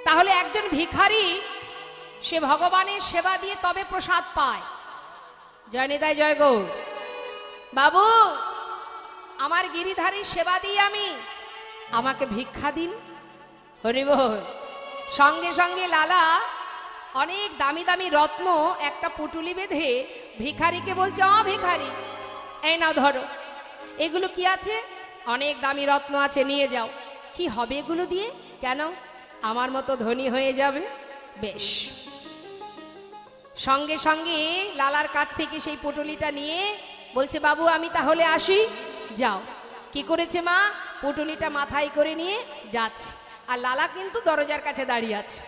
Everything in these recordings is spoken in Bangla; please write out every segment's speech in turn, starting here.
তাহলে একজন ভিখারি সে ভগবানের সেবা দিয়ে তবে প্রসাদ পায়। জয় নিতাই জয় গৌর। বাবু, আমার গিরিধারী সেবা দিই আমি, আমাকে ভিক্ষা দিন। হরি বল। সঙ্গে সঙ্গে লালা অনেক দামি দামি রত্ন একটা পুটুলি বেঁধে ভিখারিকে বলছে, অ ভিখারি, এই নাও ধরো, এগুলো কি আছে? অনেক দামি রত্ন আছে, নিয়ে যাও। কি হবে এগুলো দিয়ে? কেন? আমার মতো ধনী হয়ে যাবে। বেশ। সঙ্গে সঙ্গে লালার কাছ থেকে সেই পুটুলিটা নিয়ে বলছে, বাবু আমি তাহলে আসি। যাও। কি করেছে মা? পুটুলিটা মাথায় করে নিয়ে যাচ্ছে, আর লালা কিন্তু দরজার কাছে দাঁড়িয়ে আছে।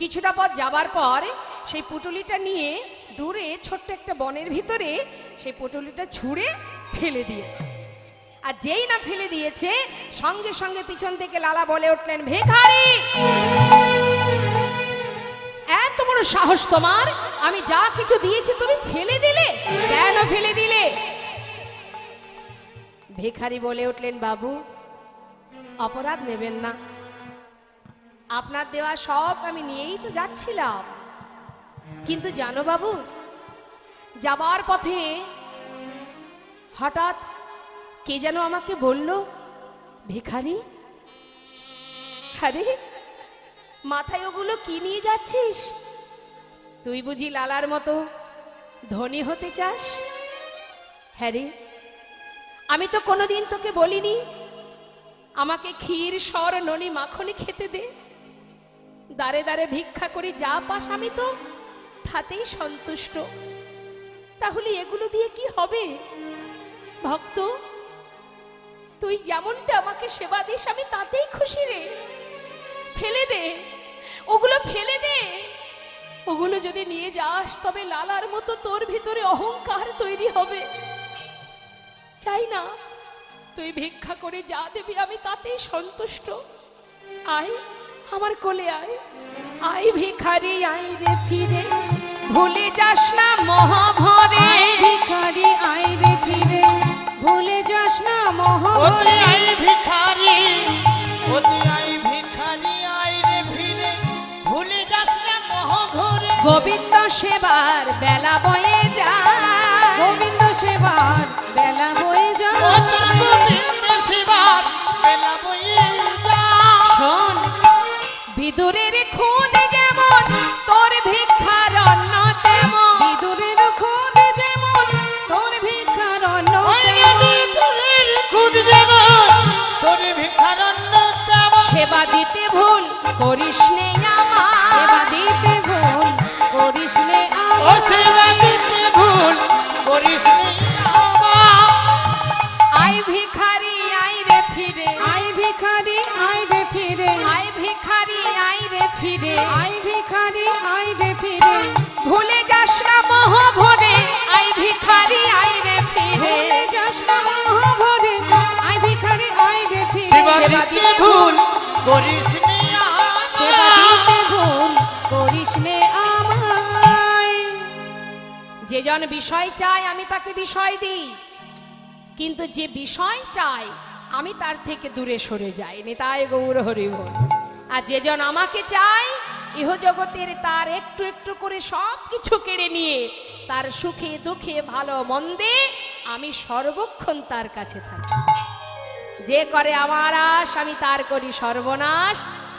কিছুটা পথ যাবার পর সেই পুটুলিটা নিয়ে দূরে ছোট্ট একটা বনের ভিতরে সেই পুটুলিটা ছুঁড়ে ফেলে দিয়েছে। আর যেই না ফেলে দিয়েছে, সঙ্গে সঙ্গে পিছন থেকে লালা বলে উঠলেন, ভিখারি, এত বড় সাহস তোমার! আমি যা কিছু দিয়েছি তুমি ফেলে দিলে, কেন ফেলে দিলে? ভিখারি বলে উঠলেন, বাবু অপরাধ নেবেন না, আপনার দেওয়া সব আমি নিয়েই তো যাচ্ছিলাম। কিন্তু জানো বাবু, যাবার পথে হঠাৎ কে যেন আমাকে বলল, ভিখারি, আরে মাথায় ওগুলো কি নিয়ে যাচ্ছিস? তুই বুঝি লালার মতো ধনী হতে চাস? হ্যাঁ রে, আমি তো কোনোদিন তোকে বলিনি আমাকে ক্ষীর সর ননি মাখনি খেতে দে। দাঁড়ে দাঁড়ে ভিক্ষা করি, যা পাস আমি তো তাতেই সন্তুষ্ট। তাহলে এগুলো দিয়ে কি হবে? ভক্ত, তুই যেমনটা আমাকে সেবা দিস আমি তাতেই খুশি রে। ফেলে দে, ওগুলো ফেলে দে। ওগুলো যদি নিয়ে যাস তবে লালার মতো তোর ভিতরে অহংকার তৈরি হবে। চাই না, তুই ভিক্ষা করে যা দেবি আমি তাতেই সন্তুষ্ট। আয় আমার কোলে আয়, আয় ভিখারি আয় রে ফিরে, ভুলে যাস না মহাভরে। ভিখারি আয় রে ফিরে, ভুলে যাস না মহাভরে। আয় ভিখারি, ওতে আয় ভিখারি আয় রে ফিরে, ভুলে যাস না মহাঘরে। গোবিন্দ সেবার বেলা বয়ে যায়, গোবিন্দ সেবার বেলা বয়ে যায়। গোবিন্দ সেবার বেলা বয়ে যায়। শোন, বিদুরের খুদ যেমন তোর ভিক্ষার অন্ন তেমন। বিদুরের খুদ যেমন তোর ভিক্ষার অন্ন তেমন। বিদুরের খুদ যেমন তোর ভিক্ষার অন্ন তেমন। সেবা দিতে ভুল করিস নে আমার, সেবা দিতে ভুল করিস নে ও আমার। সেবা দিতে ভুল করিস নে আমার। আয় ভিখারি আয় রে ফিরে, আয় ভিখারি আয় রে ফিরে, আয় ভিখারি আয় রে ফিরে, আয় ভিখারি আয় রে ফিরে। ভুলে যাস না মহাভরে। আয় ভিখারি আয় রে ফিরে, ভুলে যাস না মহাভরে। আয় ভিখারি আয় রে ফিরে। সেবা সেবা দিতে দিতে ভুল করিস নে সেবা আমার। দিতে ভুল করিস নে আমায়। যে জন বিষয় চায় আমি তাকে বিষয় দিই, কিন্তু যে বিষয় চায় আমি তার থেকে দূরে সরে যাই। নিতাই গৌর হরি বল। আর যে জন আমাকে চায়, ইহ জগতের তার একটু একটু করে সব কিছু কেড়ে নিয়ে তার সুখে দুঃখে ভালো মন্দে আমি সর্বক্ষণ তার কাছে থাকি। যে করে আমার আশ আমি তার করি সর্বনাশ,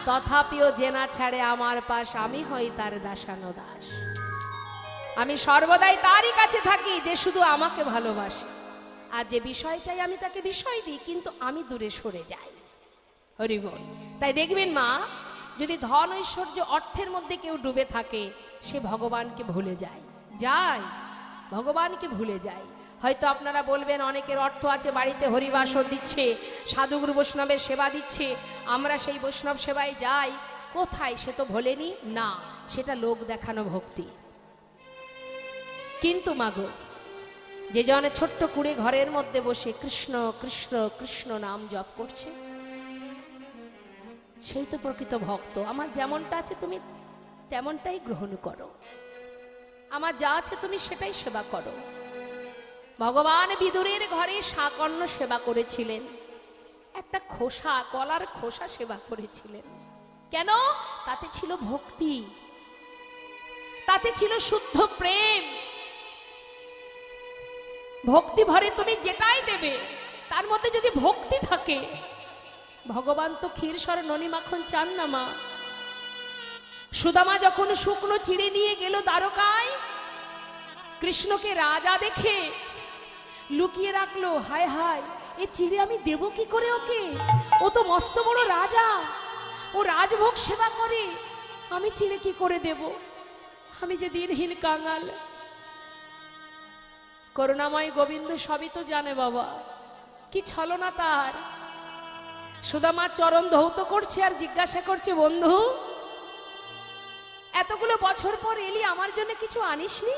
তথাপিও জেনা ছাড়ে আমার পাশ আমি হই তার দাসানো দাস। আমি সর্বদাই তারই কাছে থাকি যে শুধু আমাকে ভালোবাসে। আর যে বিষয় চাই আমি তাকে বিষয় দিই, কিন্তু আমি দূরে সরে যাই। হরি বল। তাই দেখবেন মা, যদি ধন ঐশ্বর্য অর্থের মধ্যে কেউ ডুবে থাকে, সে ভগবানকে ভুলে যায়। ভগবানকে ভুলে যায়। হয়তো আপনারা বলবেন অনেকের অর্থ আছে, বাড়িতে হরিবাসর দিচ্ছে, সাধুগুরু বৈষ্ণবের সেবা দিচ্ছে, আমরা সেই বৈষ্ণব সেবায় যাই। কোথায়? সে তো ভোলেনি না, সেটা লোক দেখানো ভক্তি। কিন্তু মাগো, যে জন ছোট্ট কুড়ে ঘরের মধ্যে বসে কৃষ্ণ কৃষ্ণ কৃষ্ণ নাম জপ করছে, সেই তো প্রকৃত ভক্ত। আমার যেমনটা আছে তুমি তেমনটাই গ্রহণ করো, আমার যা আছে তুমি সেটাই সেবা করো। ভগবান বিদুরের ঘরে শাকন্য সেবা করেছিলেন, একটা খোসা, কলার খোসা সেবা করেছিলেন। কেন? তাতে ছিল ভক্তি, তাতে ছিল শুদ্ধ প্রেম। ভক্তি ভরে তুমি যেটাই দেবে তার মধ্যে যদি ভক্তি থাকে, ভগবান তো ক্ষীরসর ননি মাখন চান না মা। সুদামা যখন শুকনো চিড়ে নিয়ে গেল দ্বারকায়, কৃষ্ণকে রাজা দেখে লুকিয়ে রাখলো। হায় হায়, এ চিড়ে আমি দেব কি করে ওকে? ও তো মস্ত বড় রাজা, ও রাজভোগ সেবা করে, আমি চিড়ে কি করে দেব? আমি যে দিনহীন কাঙাল। করুণাময় গোবিন্দ সবই তো জানে বাবা, কি ছলনা তার। সুদামার চরণ ধৌত করছে আর জিজ্ঞাসা করছে, বন্ধু এতগুলো বছর পর এলি, আমার জন্য কিছু আনিসনি?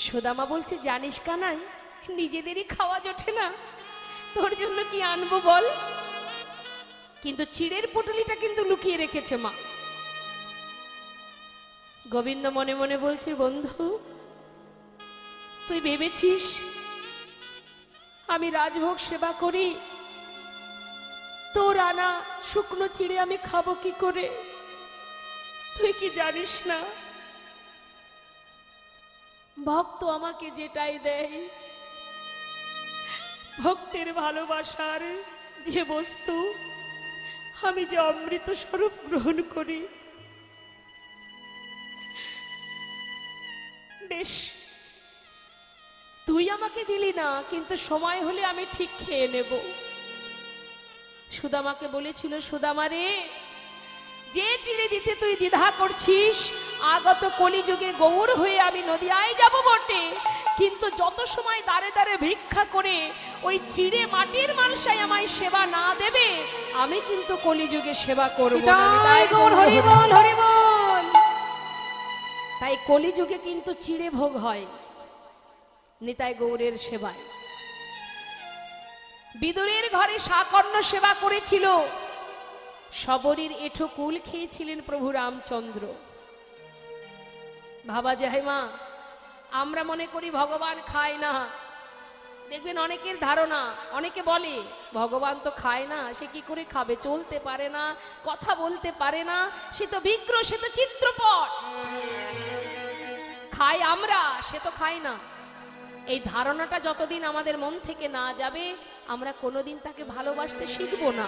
সুদামা বলছে, জানিস কানাই, নিজেদেরই খাওয়া জোটে না, তোর জন্য কি আনবো বল? কিন্তু চিড়ের পুটুলিটা কিন্তু লুকিয়ে রেখেছে মা। গোবিন্দ মনে মনে বলছে, বন্ধু তুই ভেবেছিস আমি রাজভোগ সেবা করি? তোর আনা শুকনো চিড়ে আমি খাবো কি করে? তুই কি জানিস না ভক্ত আমাকে যেটাই দেয়, ভক্তের ভালোবাসার যে বস্তু, আমি যে অমৃত স্বরূপ গ্রহণ করি। বেশ, তুই আমাকে দিলি না, কিন্তু সময় হলে আমি ঠিক খেয়ে নেব। সুদামাকে বলেছিল, সুদামা রে, যে চিড়ে দিতে তুই দ্বিধা করছিস, আগত কলিযুগে গৌর হয়ে আমি নদিয়ায় যাব বটে, কিন্তু যত সময় দাঁড়ে দাঁড়ে ভিক্ষা করে ওই চিড়ে মাটির মালসায় আমায় সেবা না দেবে, আমি কিন্তু কলিযুগে সেবা করব না। নিতাই গৌর হরি বল, হরি বল। তাই কলিযুগে কিন্তু চিড়ে ভোগ হয় নিতাই গৌরের সেবায়। বিদুরের ঘরে সাকর্ণ সেবা করেছিল, শবরীর এঁঠো কুল খেয়েছিলেন প্রভু রামচন্দ্র। ভাবা যায় মা, আমরা মনে করি ভগবান খায় না। দেখবেন অনেকের ধারণা, অনেকে বলে ভগবান তো খায় না, সে কি করে খাবে? চলতে পারে না, কথা বলতে পারে না, সে তো বিগ্রহ, সে তো চিত্রপট। খাই আমরা, সে তো খায় না। এই ধারণাটা যতদিন আমাদের মন থেকে না যাবে, আমরা কোনোদিন তাকে ভালোবাসতে শিখবো না।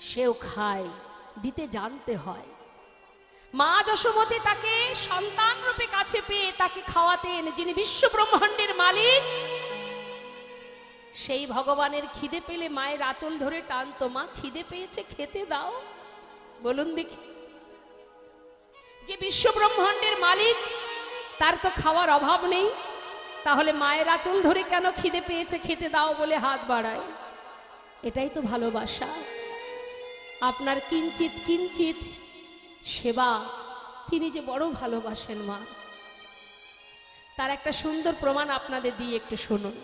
সেও খায়, দিতে জানতে হয়। মা যশোমতী তাকে সন্তান রূপে কাছে পেয়ে তাকে খাওয়াতেন, যিনি বিশ্ব ব্রহ্মাণ্ডের মালিক। সেই ভগবানের খিদে পেলে মায়ের আঁচল ধরে টানতো, মা খিদে পেয়েছে, খেতে দাও। বলুন দেখি, যে বিশ্ব ব্রহ্মাণ্ডের মালিক, তার তো খাওয়ার অভাব নেই, তাহলে মায়ের আঁচল ধরে কেন খিদে পেয়েছে খেতে দাও বলে হাত বাড়ায়? এটাই তো ভালোবাসা। আপনার কিঞ্চিত কিঞ্চিত সেবা তিনি যে বড় ভালোবাসেন মা, তার একটা সুন্দর প্রমাণ আপনাদের দিয়ে একটু শুনুন।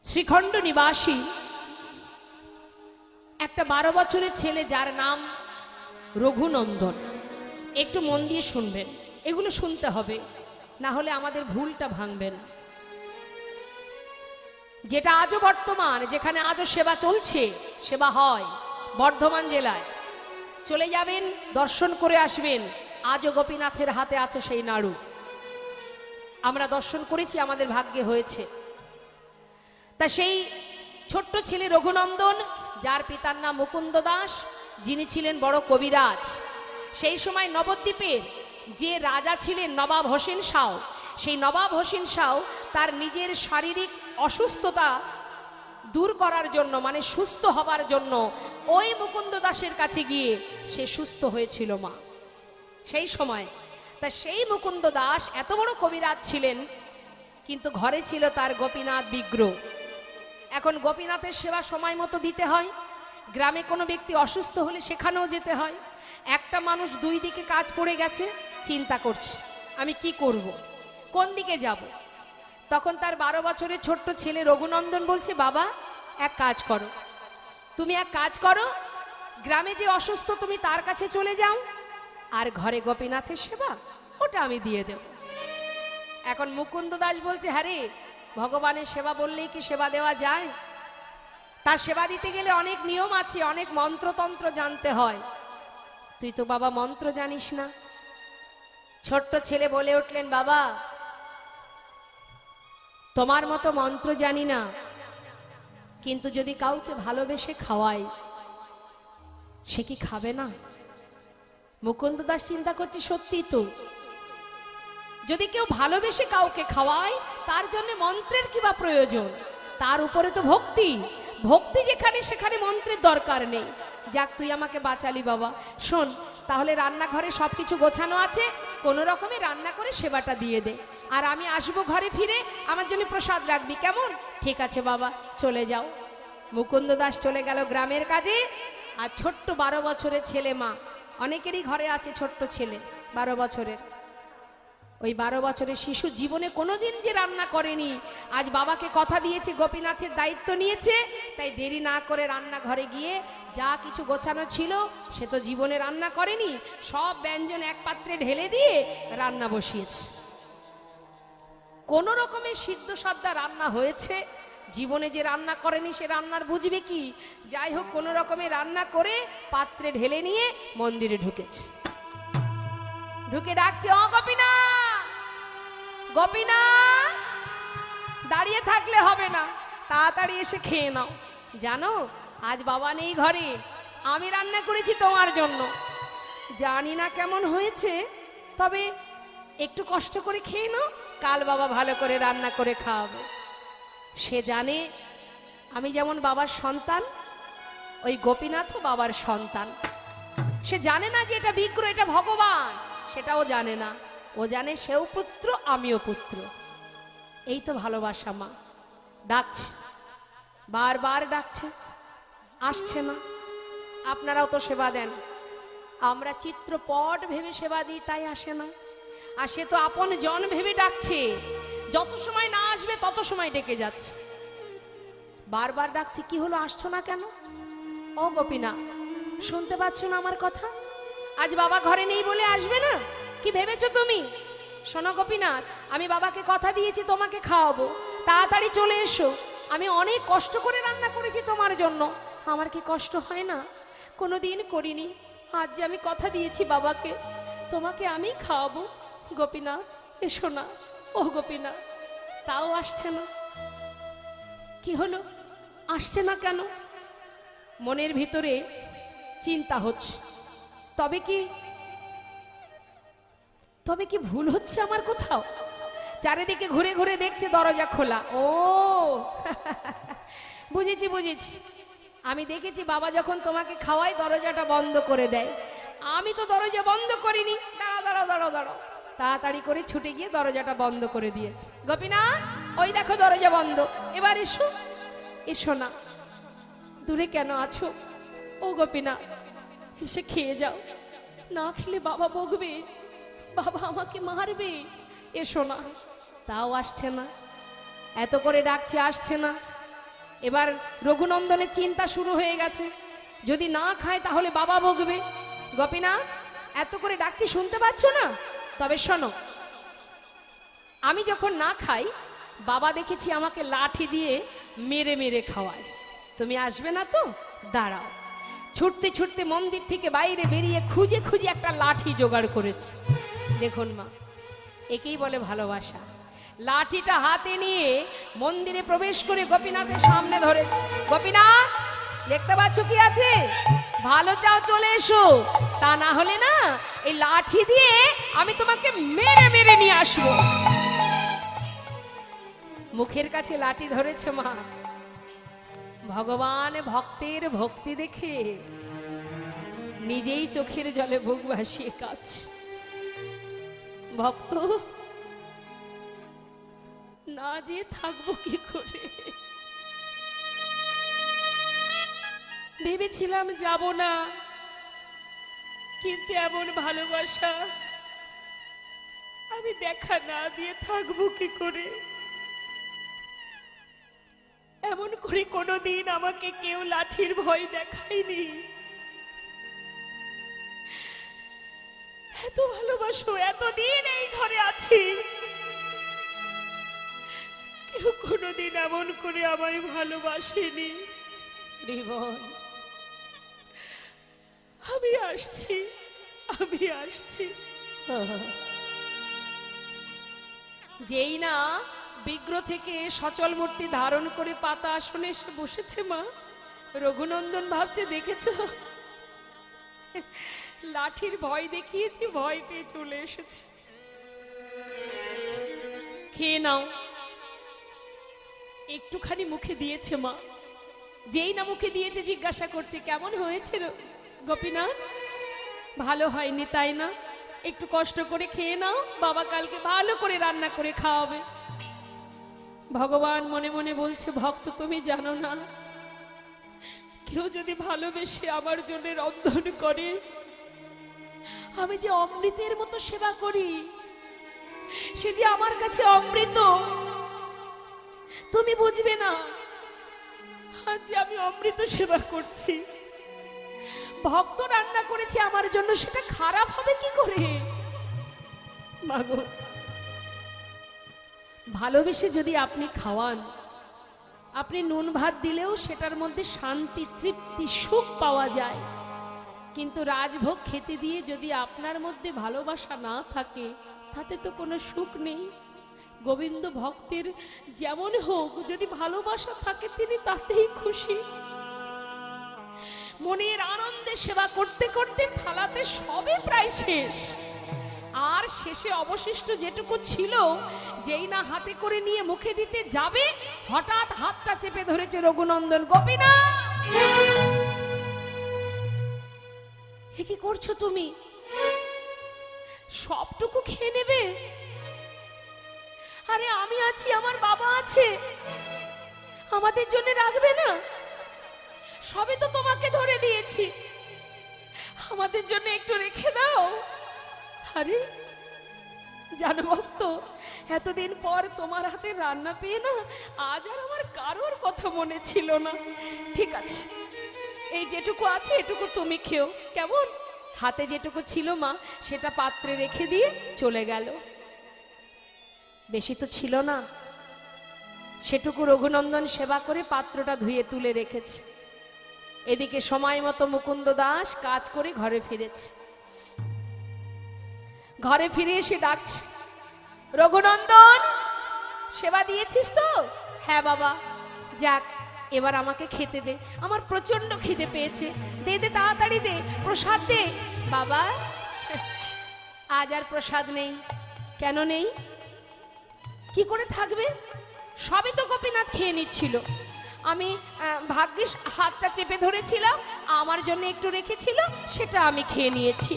শ্রীখণ্ড নিবাসী একটা 12 বছরের ছেলে, যার নাম রঘুনন্দন। একটু মন দিয়ে শুনবেন, এগুলো শুনতে হবে, না হলে আমাদের ভুলটা ভাঙবেন। যেটা আজও বর্তমান, যেখানে আজও সেবা চলছে, সেবা হয় বর্ধমান জেলায়। চলে যাবেন, দর্শন করে আসবেন, আজও গোপীনাথের হাতে আছে সেই নাড়ু। আমরা দর্শন করেছি, আমাদের ভাগ্যে হয়েছে। তা সেই ছোট্ট ছেলে রঘুনন্দন, যার পিতার নাম মুকুন্দ দাস, যিনি ছিলেন বড় কবিরাজ। সেই সময় নবদ্বীপের যে রাজা ছিলেন নবাব হোসেন শাহ, সেই নবাব হোসেন শাহ তার নিজের শারীরিক অসুস্থতা দূর করার জন্য, মানে সুস্থ হবার জন্য, ওই মুকুন্দ দাসের কাছে গিয়ে সে সুস্থ হয়েছিল মা সেই সময়। তা সেই মুকুন্দ দাস এত বড় কবিরাজ ছিলেন, কিন্তু ঘরে ছিল তার গোপীনাথ বিগ্রহ। এখন গোপীনাথের সেবা সময় মতো দিতে হয়। গ্রামে কোনো ব্যক্তি অসুস্থ হলে সেখানেও যেতে হয়। একটা মানুষ দুই দিকে কাজ পড়ে গেছে, চিন্তা করছে আমি কি করব, কোন দিকে যাব। তখন তার 12 বছরের ছোট্ট ছেলে রঘুনন্দন বলছে, বাবা এক কাজ করো, তুমি এক কাজ করো, গ্রামে যে অসুস্থ তুমি তার কাছে চলে যাও, আর ঘরে গোপীনাথের সেবা ওটা আমি দিয়ে দেব। এখন মুকুন্দ দাস বলছে, হ্যাঁ রে, ভগবানের সেবা বললেই কি সেবা দেওয়া যায়? তার সেবা দিতে গেলে অনেক নিয়ম আছে, অনেক মন্ত্রতন্ত্র জানতে হয়। তুই তো বাবা মন্ত্র জানিস না। ছোট্ট ছেলে বলে উঠলেন, বাবা তোমার মতো মন্ত্র জানি না, কিন্তু যদি কাউকে ভালোবেসে খাওয়াই সে কি খাবে না? মুকুন্দ দাস চিন্তা করছে, সত্যি তো, যদি কেউ ভালোবেসে কাউকে খাওয়ায় তার জন্য মন্ত্রের কি বা প্রয়োজন? তার উপরে তো ভক্তি, ভক্তি যেখানে সেখানে মন্ত্রের দরকার নেই। যাক, তুই আমাকে বাঁচালি বাবা। শোন, তাহলে রান্নাঘরে সবকিছু গোছানো আছে, কোনো রকমে রান্না করে সেবাটা দিয়ে দে, আর আমি আসবো ঘরে ফিরে, আমার জন্য প্রসাদ রাখবি, কেমন? ঠিক আছে বাবা, চলে যাও। মুকুন্দ দাস চলে গেল গ্রামের কাজে। আর ছোট্ট 12 বছরের ছেলে, মা অনেকেরই ঘরে আছে ছোট্ট ছেলে 12 বছরের, ওই 12 বছরের শিশু জীবনে কোনোদিন যে রান্না করেনি, আজ বাবাকে কথা দিয়েছে, গোপীনাথের দায়িত্ব নিয়েছে, তাই দেরি না করে রান্নাঘরে গিয়ে যা কিছু গোছানো ছিল সে তো জীবনে রান্না করেনি, সব ব্যঞ্জন এক পাত্রে ঢেলে দিয়ে রান্না বসিয়েছে। কোন রকমের সিদ্ধ সাদ্দা রান্না হয়েছে, জীবনে যে রান্না করেনি সে রান্নার বুঝবে কি? যাই হোক, কোন রকমে রান্না করে পাত্রে ঢেলে নিয়ে মন্দিরে ঢুকেছে। ঢুকে ডাকছে, ও গোপীনাথ, গোপীনাথ, দাঁড়িয়ে থাকলে হবে না, তাড়াতাড়ি এসে খেয়ে নাও। জানো আজ বাবা নেই ঘরে, আমি রান্না করেছি তোমার জন্য। জানি না কেমন হয়েছে, তবে একটু কষ্ট করে খেয়ে নাও, কাল বাবা ভালো করে রান্না করে খাওয়াবে। সে জানে আমি যেমন বাবার সন্তান, ওই গোপীনাথও বাবার সন্তান। সে জানে না যে এটা বিগ্রহ, এটা ভগবান, সেটাও জানে না। ও জানে সেও পুত্র, আমিও পুত্র। এই তো ভালোবাসা। মা ডাকছে, বারবার ডাকছে, আসছে না। আপনারাও তো সেবা দেন, আমরা চিত্রপট ভেবে সেবা দিই, তাই আসে না। আর সে তো আপন জন ভেবে ডাকছে, যত সময় না আসবে তত সময় ডেকে যাচ্ছে। বারবার ডাকছে, কি হলো, আসছো না কেন? ও গোপীনাথ, শুনতে পাচ্ছ না আমার কথা? আজ বাবা ঘরে নেই বলে আসবে না? কি ভেবেছো তুমি? শোনো গোপীনাথ, আমি বাবাকে কথা দিয়েছি তোমাকে খাওয়াবো, তাড়াতাড়ি চলে এসো। আমি অনেক কষ্ট করে রান্না করেছি তোমার জন্য, আমার কি কষ্ট হয় না? কোনোদিন করিনি, আজ যে আমি কথা দিয়েছি বাবাকে, তোমাকে আমি খাওয়াবো। গোপীনাথ এসো না। ও গোপীনাথ, তাও আসছে না। কি হলো, আসছে না কেন? মনের ভিতরে চিন্তা হচ্ছে, তবে কি ভুল হচ্ছে আমার কোথাও? চারিদিকে ঘুরে ঘুরে দেখছে দরজা খোলা। ও বুঝেছি, আমি দেখেছি বাবা যখন তোমাকে খাওয়ায় দরজাটা বন্ধ করে দেয়, আমি তো দরজা বন্ধ করিনি। দাঁড়াও, তাড়াতাড়ি করে ছুটে গিয়ে দরজাটা বন্ধ করে দিয়েছে। গোপীনাথ, ওই দেখো দরজা বন্ধ, এবার এসো। এসো না, দূরে কেন আছো? ও গোপীনাথ, এসে খেয়ে যাও, না খেলে বাবা বকবে, বাবা আমাকে মারবে। এসো না। তাও আসছে না, এত করে ডাকছে, আসছে না। এবার রঘুনন্দনের চিন্তা শুরু হয়ে গেছে, যদি না খায় তাহলে বাবা বকবে। গোপীনাথ, এত করে ডাকছি, শুনতে পাচ্ছ না? তবে শোনো, আমি যখন না খাই, বাবা দেখেছি আমাকে লাঠি দিয়ে মেরে মেরে খাওয়ায়। তুমি আসবে না তো? দাঁড়াও। ছুটতে ছুটতে মন্দির থেকে বাইরে বেরিয়ে খুঁজে খুঁজে একটা লাঠি জোগাড় করেছি। দেখুন মা, একেই বলে ভালোবাসা। লাঠিটা হাতে নিয়ে মন্দিরে প্রবেশ করে গোপীনাথের সামনে ধরেছে। গোপীনাথ, দেখতে পাচ্ছ কি আছে? ভালো চাও চলে এসো, তা না হলে না এই লাঠি দিয়ে আমি তোমাকে মেরে মেরে নিয়ে আসবো। মুখের কাছে লাঠি ধরেছে মা। ভগবান ভক্তের ভক্তি দেখে নিজেই চোখের জলে বুক ভাসিয়ে কাঁদছে। ভক্ত, না যে থাকবো কি করে? ভেবেছিলাম যাব না, কিন্তু এমন ভালোবাসা আমি দেখা না দিয়ে থাকবো কি করে? এমন করে কোনোদিন আমাকে কেউ লাঠির ভয় দেখায়নি। এত ভালোবাসো, এতদিন এই ঘরে আছি, কেউ কোনোদিন এমন করে আমায় ভালোবাসেনি। রিবন, আমি আসছি, আমি আসছি। যেই না বিগ্রহ থেকে সচল মূর্তি ধারণ করে পাতা আসনে এসে বসেছে মা, রঘুনন্দন ভাবছে দেখেছ, লাঠির ভয় দেখিয়েছি, ভয় পেয়ে চলে এসেছে। খেয়ে নাও। একটুখানি মুখে দিয়েছে মা, যেই না মুখে দিয়েছে জিজ্ঞাসা করছে কেমন হয়েছে গোপীনাথ? ভালো হয়নি তাই না? একটু কষ্ট করে খেয়ে নাও, বাবা কালকে ভালো করে রান্না করে খাওয়াবে। ভগবান মনে মনে বলছে, ভক্ত তুমি জানো না, কেউ যদি ভালোবেসে আমার জন্য রন্ধন করে, আমি যে অমৃতের মতো সেবা করি, সে যে আমার কাছে অমৃত, তুমি বুঝবে না আজ যে আমি অমৃত সেবা করছি। ভক্ত রান্না করেছে আমার জন্য, সেটা খারাপ হবে কি করে? মাগো, ভালোবেসে যদি আপনি খাওয়ান, আপনি নুন ভাত দিলেও সেটার মধ্যে শান্তি, তৃপ্তি, সুখ পাওয়া যায়। কিন্তু রাজভোগ খেতে দিয়ে যদি আপনার মধ্যে ভালোবাসা না থাকে, তাতে তো কোনো সুখ নেই। গোবিন্দ ভক্তের যেমন হোক, যদি ভালোবাসা থাকে তিনি তাতেই খুশি। মনের আনন্দে সেবা করতে করতে থালাতে সবে প্রায় শেষ, আর শেষে অবশিষ্ট যেটুকু ছিল, যেই না হাতে করে নিয়ে মুখে দিতে যাবে, হঠাৎ হাতটা চেপে ধরেছে রঘুনন্দন। গোপীনাথ, এ কি করছো তুমি? সবটুকু খেয়ে নেবে? আরে আমি আছি, আমার বাবা আছে, আমাদের জন্য রাখবে না? সবে তো তোমাকে ধরে দিয়েছি, আমাদের জন্য একটু রেখে দাও। আরে জানো ভক্ত, এতদিন পর তোমার হাতে রান্না পেয়ে না, আজ আর আমার কারোর কথা মনে ছিল না। ঠিক আছে, এই যেটুকু আছে এটুকু তুমি খেও, কেমন? হাতে যেটুকু ছিল মা, সেটা পাত্রে রেখে দিয়ে চলে গেল। বেশি তো ছিল না, সেটুকু রঘুনন্দন সেবা করে পাত্রটা ধুয়ে তুলে রেখেছে। এদিকে সময় মতো মুকুন্দ দাস কাজ করে ঘরে ফিরেছে। ঘরে ফিরে এসে ডাকছে, রঘুনন্দন, সেবা দিয়েছিস তো? হ্যাঁ বাবা। যাক, এবার আমাকে খেতে দে, আমার প্রচন্ড খিদে পেয়েছে। দে দে, তাড়াতাড়ি দে, প্রসাদ দে। বাবা, আজ আর প্রসাদ নেই। কেন নেই? কি করে থাকবে? সবই তো গোপীনাথ খেয়ে নিচ্ছিল, আমি ভাগ্যিস হাতটা চেপে ধরেছিলাম, আমার জন্য একটু রেখেছিল, সেটা আমি খেয়ে নিয়েছি।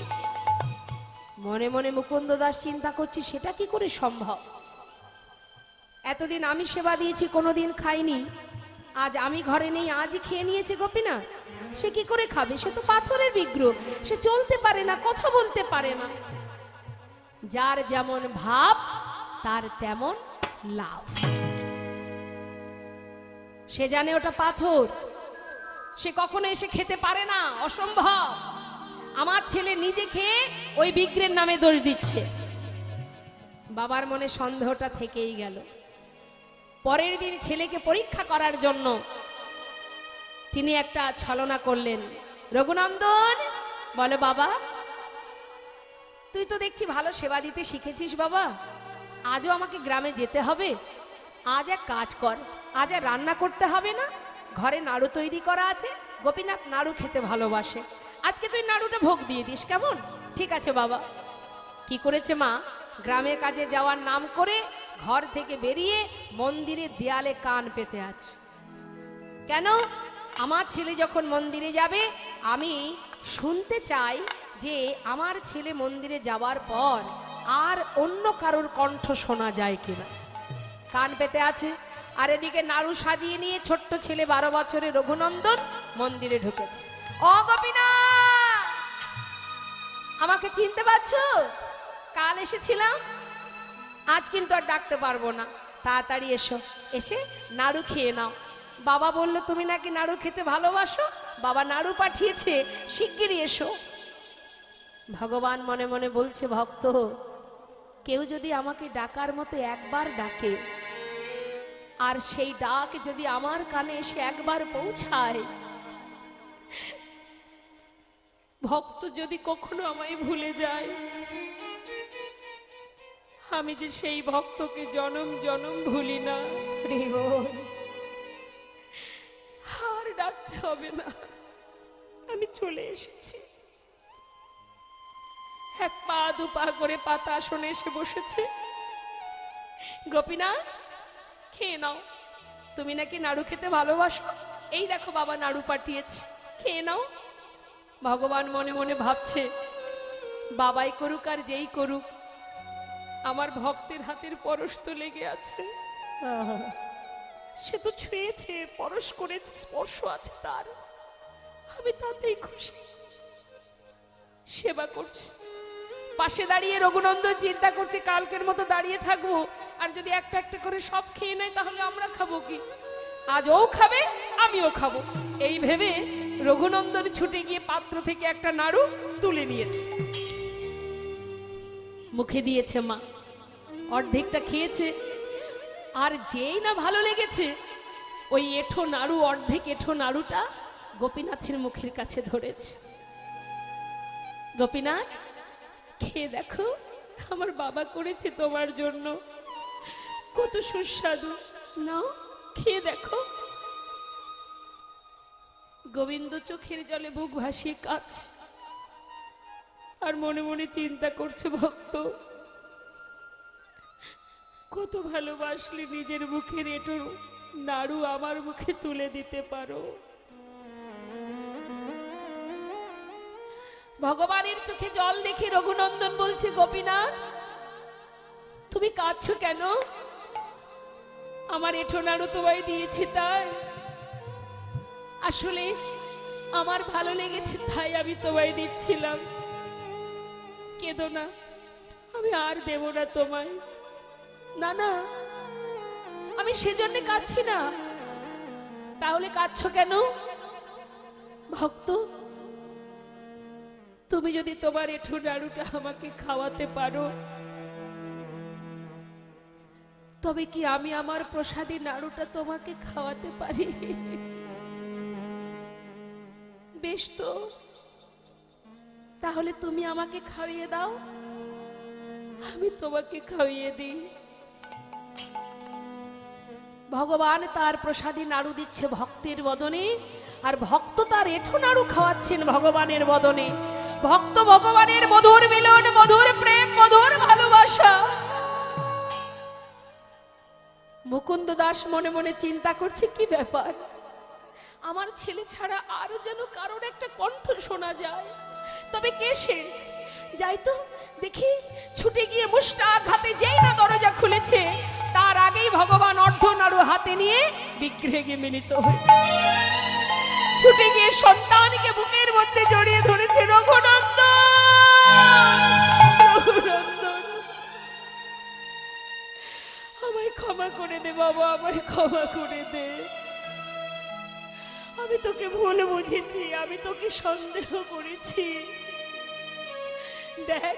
মনে মনে মুকুন্দ দাস চিন্তা করছি, সেটা কি করে সম্ভব? এতদিন আমি সেবা দিয়েছি, কোনোদিন খাইনি, আজ আমি ঘরে নেই, আজই খেয়ে নিয়েছে গোপীনাথ। সে কি করে খাবে? সে তো পাথরের বিগ্রহ, সে চলতে পারে না, কথা বলতে পারে না। যার যেমন ভাব তার তেমন লাভ। সে জানে ওটা পাথর, সে কখনো এসে খেতে পারে না, অসম্ভব। আমার ছেলে নিজে খেয়ে ওই বিগ্রহের নামে দোষ দিচ্ছে। বাবার মনে সন্দেহটা থেকেই গেল। পরের দিন ছেলেকে পরীক্ষা করার জন্য তিনি একটা ছলনা করলেন। রঘুনন্দন, বলো বাবা, তুই তো দেখছি ভালো সেবা দিতে শিখেছিস বাবা, আজও আমাকে গ্রামে যেতে হবে। আজ এক কাজ কর, আজ আর রান্না করতে হবে না, ঘরে নাড়ু তৈরি করা আছে, গোপীনাথ নাড়ু খেতে ভালোবাসে, আজকে তুই নাড়ুটা ভোগ দিয়ে দিস, কেমন? ঠিক আছে বাবা। কি করেছে মা? গ্রামের কাজে যাওয়ার নাম করে ঘর থেকে বেরিয়ে মন্দিরের দেয়ালে কান পেতে আছে। কেন? আমার ছেলে যখন মন্দিরে যাবে, আমি শুনতে চাই যে আমার ছেলে মন্দিরে যাওয়ার পর আর অন্য কারোর কণ্ঠ শোনা যায় কিনা। কান পেতে আছে। আর এদিকে নাড়ু সাজিয়ে নিয়ে ছোট্ট ছেলে 12 বছরের রঘুনন্দন মন্দিরে ঢুকেছে। ও গোপীনাথ, আমাকে চিনতে পারছো? কাল এসেছিলাম, আজ কিন্তু আর ডাকতে পারবো না, তাড়াতাড়ি এসো, এসে নাড়ু খেয়ে নাও। বাবা বলল তুমি নাকি নাড়ু খেতে ভালোবাসো, বাবা নাড়ু পাঠিয়েছে, শিগগিরই এসো। ভগবান মনে মনে বলছে, ভক্ত, কেউ যদি আমাকে ডাকার মতো একবার ডাকে, আর সেই ডাক যদি আমার কানে এসে একবার পৌঁছায়, ভক্ত যদি কখনো আমায় ভুলে যায়, আমি যে সেই ভক্তকে জনম জনম ভুলি না। আর ডাকতে হবে না, আমি চলে এসেছি। এক পা দু পা করে পাতা আসনে এসে বসেছে। গোপীনাথ, খেয়ে নাও, তুমি নাকি নাড়ু খেতে ভালোবাসো, এই দেখো বাবা নাড়ু পাঠিয়েছে, খেয়ে নাও। ভগবান মনে মনে ভাবছে, বাবাই করুক আর যেই করুক, আমার ভক্তের হাতের পরশ তো লেগে আছে। সে তো ছুঁয়েছে, পরশ করেছে, স্পর্শ আছে তার, আমি তাতেই খুশি। সেবা করছে, পাশে দাঁড়িয়ে রঘুনন্দন চিন্তা করছে কালকের মতো দাঁড়িয়ে থাকবো, আর যদি একটা একটা করে সব খেয়ে নেয় তাহলে আমরা খাবো কি? আজ ও খাবে, আমিও খাবো, এই ভেবে রঘুনন্দন ছুটে গিয়ে পাত্র থেকে একটা নাড়ু তুলে নিয়েছে, মুখে দিয়েছে। মা অর্ধেকটা খেয়েছে, আর যেই না ভালো লেগেছে, ওই এঁঠো নাড়ু, অর্ধেক এঁঠো নাড়ুটা গোপীনাথের মুখের কাছে ধরেছে। গোপীনাথ, খেয়ে দেখো, আমার বাবা করেছে তোমার জন্য, কত সুস্বাদু, নাও খেয়ে দেখো। গোবিন্দ চোখের জলে বুক ভাসিয়ে কাঁদছে, আর মনে মনে চিন্তা করছে, ভক্ত কত ভালোবাসলে নিজের মুখের এঁটো নাড়ু আমার মুখে তুলে দিতে পারো। ভগবানের চোখে জল দেখে রঘুনন্দন বলছে, গোপীনাথ তুমি কাঁদছো কেন? আমার এঁঠো নাড়ু তোমায় দিয়েছি তাই, আসলে আমার ভালো লেগেছে তাই আমি তোমায় দিচ্ছিলাম, কেঁদো না, আমি আর দেব না তোমায়। না না, আমি সেজন্য কাঁদছি না। তাহলে কাঁদছো কেন? ভক্ত, তুমি যদি তোমার এঁঠো নাড়ুটা আমাকে খাওয়াতে পারো, তবে কি আমি আমার প্রসাদী নাড়ুটা তোমাকে খাওয়াতে পারি? বেশ তো, তাহলে তুমি আমাকে খাইয়ে দাও, আমি তোমাকে খাইয়ে দিই। ভগবান তার প্রসাদী নাড়ু দিচ্ছে ভক্তের বদনে, আর ভক্ত তার এঁঠো নাড়ু খাওয়াচ্ছেন ভগবানের বদনে। ভক্ত ভগবানের মধুর মিলন, মধুর প্রেম, মধুর ভালোবাসা। মুকুন্দ দাস মনে মনে চিন্তা করছে, কি ব্যাপার, আমার ছেলে ছাড়া আরো যেন কারোর একটা কণ্ঠ শোনা যায়, তবে কে সে? যাই তো দেখি। ছুটে গিয়ে মুষ্টাঘাতে যেই না দরজা খুলেছে, তার আগেই ভগবান অর্ধনাড়ু হাতে নিয়ে বিগ্রহে মিলিত হয়েছে। ছুটে গিয়ে সন্তানকে বুকের মধ্যে জড়িয়ে ধরেছে। রঘুনন্দন, রঘুনন্দন, আমায় ক্ষমা করে দে বাবা, আমায় ক্ষমা করে দে। আমি তোকে ভুল বুঝেছি, আমি তোকে সন্দেহ করেছি। দেখ,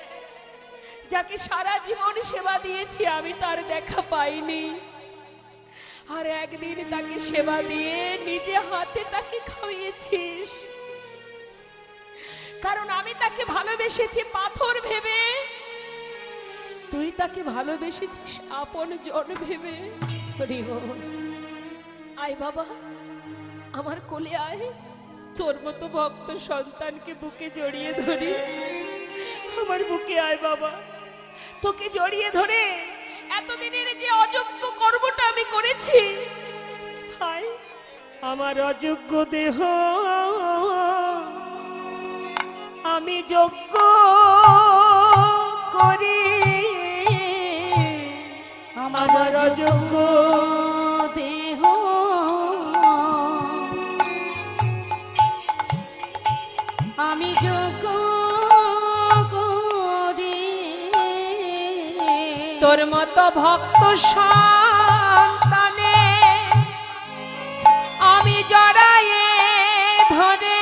যাকে সারা জীবন সেবা দিয়েছি আমি তার দেখা পাইনি, আর একদিন তাকে সেবা দিয়ে নিজে হাতে তাকে খাইয়েছিস, কারণ আমি তাকে ভালোবেসেছি পাথর ভেবে, তুই তাকে ভালোবেসেছিস আপন জন ভেবে। আয় বাবা, আমার কোলে আয়, তোর মতো ভক্ত সন্তানকে বুকে জড়িয়ে ধরি। আমার বুকে আয় বাবা, তোকে জড়িয়ে ধরে এতদিনের যে অযোগ্য কর্মটা আমি করেছি, হায় আমার অযোগ্য দেহ আমি যোগ্য করি, আমার অযোগ্য দেহ আমি যোগ্য করি। তোর মতো ভক্ত সন্তানে আমি জড়ায়ে ধরে,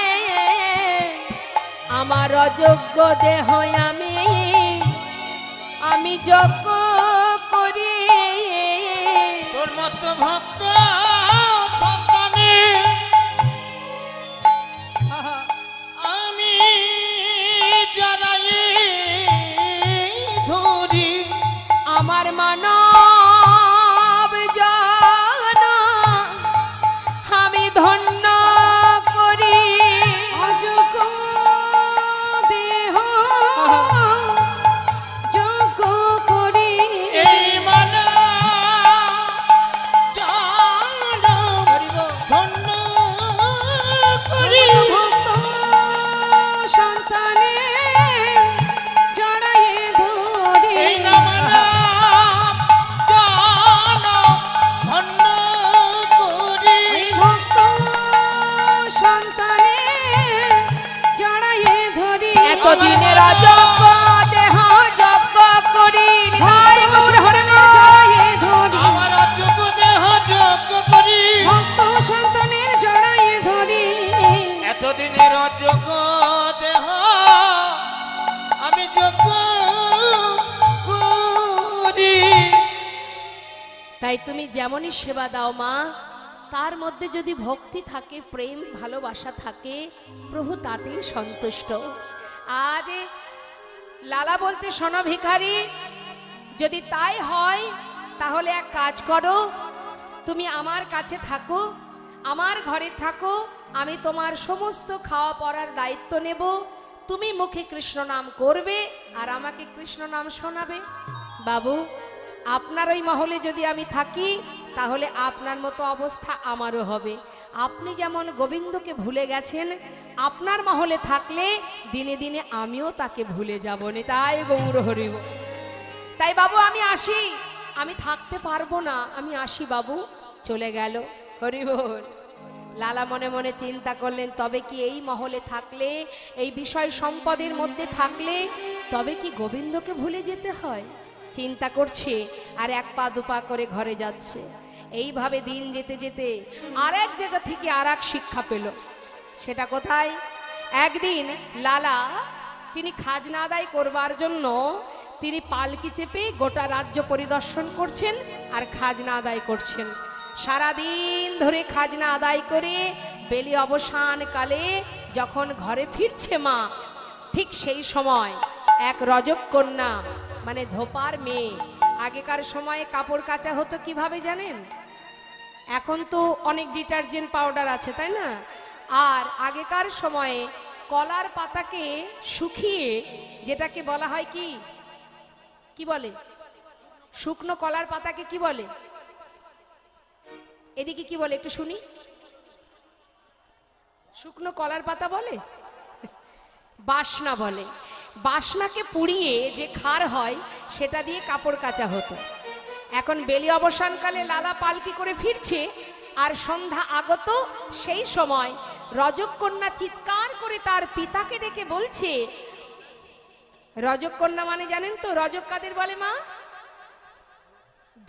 আমার অযোগ্য দেহ আমি যোগ্য করি। তোর মতো ভক্ত সন্তানে আমি এতদিনের অযোগ্য দেহ যজ্ঞ করি ভক্ত সন্তানের জড়ায়ে ধরি আমার অযোগ্য দেহ যোগ্য করি ভক্ত সন্তানের জড়ায়ে ধরি এতদিনের অযোগ্য দেহ আমি যোগ্য করি। তাই তুমি যেমনই সেবা দাও মা, তার মধ্যে যদি ভক্তি থাকে, প্রেম ভালোবাসা থাকে, প্রভু তাতেই সন্তুষ্ট। আজ লালা বলছে, শোনো ভিখারি, যদি তাই হয় তাহলে এক কাজ করো, তুমি আমার কাছে থাকো, আমার ঘরে থাকো, আমি তোমার সমস্ত খাওয়া পড়ার দায়িত্ব নেব, তুমি মুখে কৃষ্ণ নাম করবে আর আমাকে কৃষ্ণ নাম শোনাবে। বাবু, আপনার ওই মহলে যদি আমি থাকি তাহলে আপনার মতো অবস্থা আমারও হবে। আপনি যেমন গোবিন্দকে ভুলে গেছেন, আপনার মহলে থাকলে দিনে দিনে আমিও তাকে ভুলে যাব না। তাই গৌর হরিব। তাই বাবু আমি আসি, আমি থাকতে পারবো না, আমি আসি বাবু। চলে গেল। হরিবল। লালা মনে মনে চিন্তা করলেন, তবে কি এই মহলে থাকলে, এই বিষয় সম্পদের মধ্যে থাকলে তবে কি গোবিন্দকে ভুলে যেতে হয়? চিন্তা করছে আর এক পা দুপা করে ঘরে যাচ্ছে। এইভাবে দিন যেতে যেতে আর এক জায়গা থেকে আর এক শিক্ষা পেল। সেটা কোথায়? একদিন লালা তিনি খাজনা আদায় করবার জন্য তিনি পালকি চেপে গোটা রাজ্য পরিদর্শন করছেন আর খাজনা আদায় করছেন। সারাদিন ধরে খাজনা আদায় করে বেলি অবসান কালে যখন ঘরে ফিরছে মা, ঠিক সেই সময় এক রজক কন্যা, মানে ধোপার মেয়ে। আগেকার সময়ে কাপড় কাচা হতো কিভাবে জানেন? এখন তো অনেক ডিটারজেন্ট পাউডার আছে, তাই না? আর আগেকার সময়ে কলার পাতাকে শুকিয়ে, যেটাকে বলা হয় কি কি বলে, শুকনো কলার পাতাকে কি বলে? এদিকে কি বলে একটু শুনি। শুকনো কলার পাতা বলে, বাসনা বলে। বাসনাকে পুড়িয়ে যে খার হয় সেটা দিয়ে কাপড় কাচা হতো। এখন বেলি অবসানকালে লালা পালকি করে ফিরছে আর সন্ধ্যা আগত, সেই সময় রজক কন্যা চিৎকার করে তার পিতাকে ডেকে বলছে, রজক কন্যা মানে জানেন তো রজক কাদের বলে মা?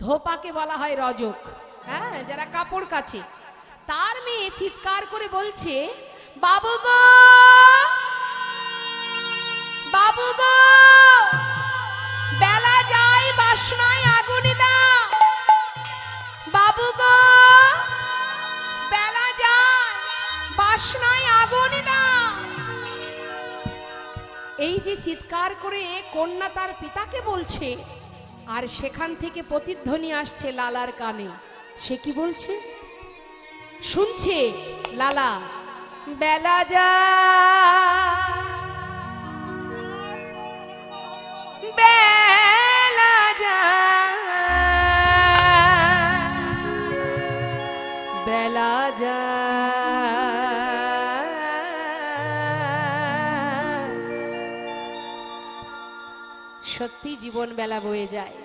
ধোপাকে বলা হয় রজক, হ্যাঁ, যারা কাপড় কাচে। তার মেয়ে চিৎকার করে বলছে, বাবু গো, বাবু গো, বেলা যায়, বাসনায় আগুনি দাও। বাবু গো, বেলা যায়, বাসনায় আগুনি দাও। এই যে চিৎকার করে কন্যা তার পিতাকে বলছে, আর সেখান থেকে প্রতিধ্বনি আসছে লালার কানে। সে কি বলছে? শুনছে লালা, বেলা যায়, বেলা যায়, বেলা যায়। সত্যি জীবন বেলা বয়ে যায়,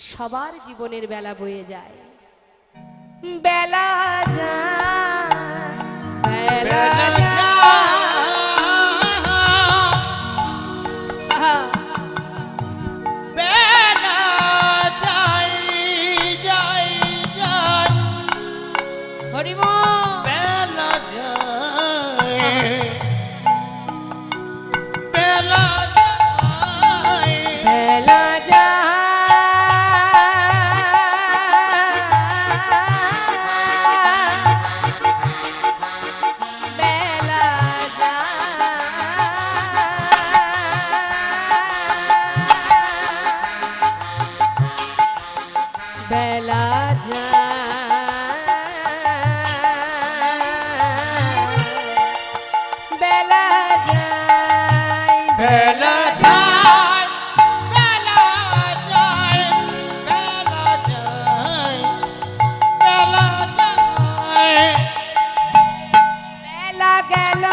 সবার জীবনের বেলা বয়ে যায়। বেলা যায়, বেলা যায়। বেলা যায়, যায়, যায়। হরিবল। বেলা যায়, বেলা যায়, বেলা যায়, বেলা যায়, বেলা যায়, বেলা যায়, বেলা যায়, বেলা যায়, বেলা যায়, বেলা যায়। বেলা গেল,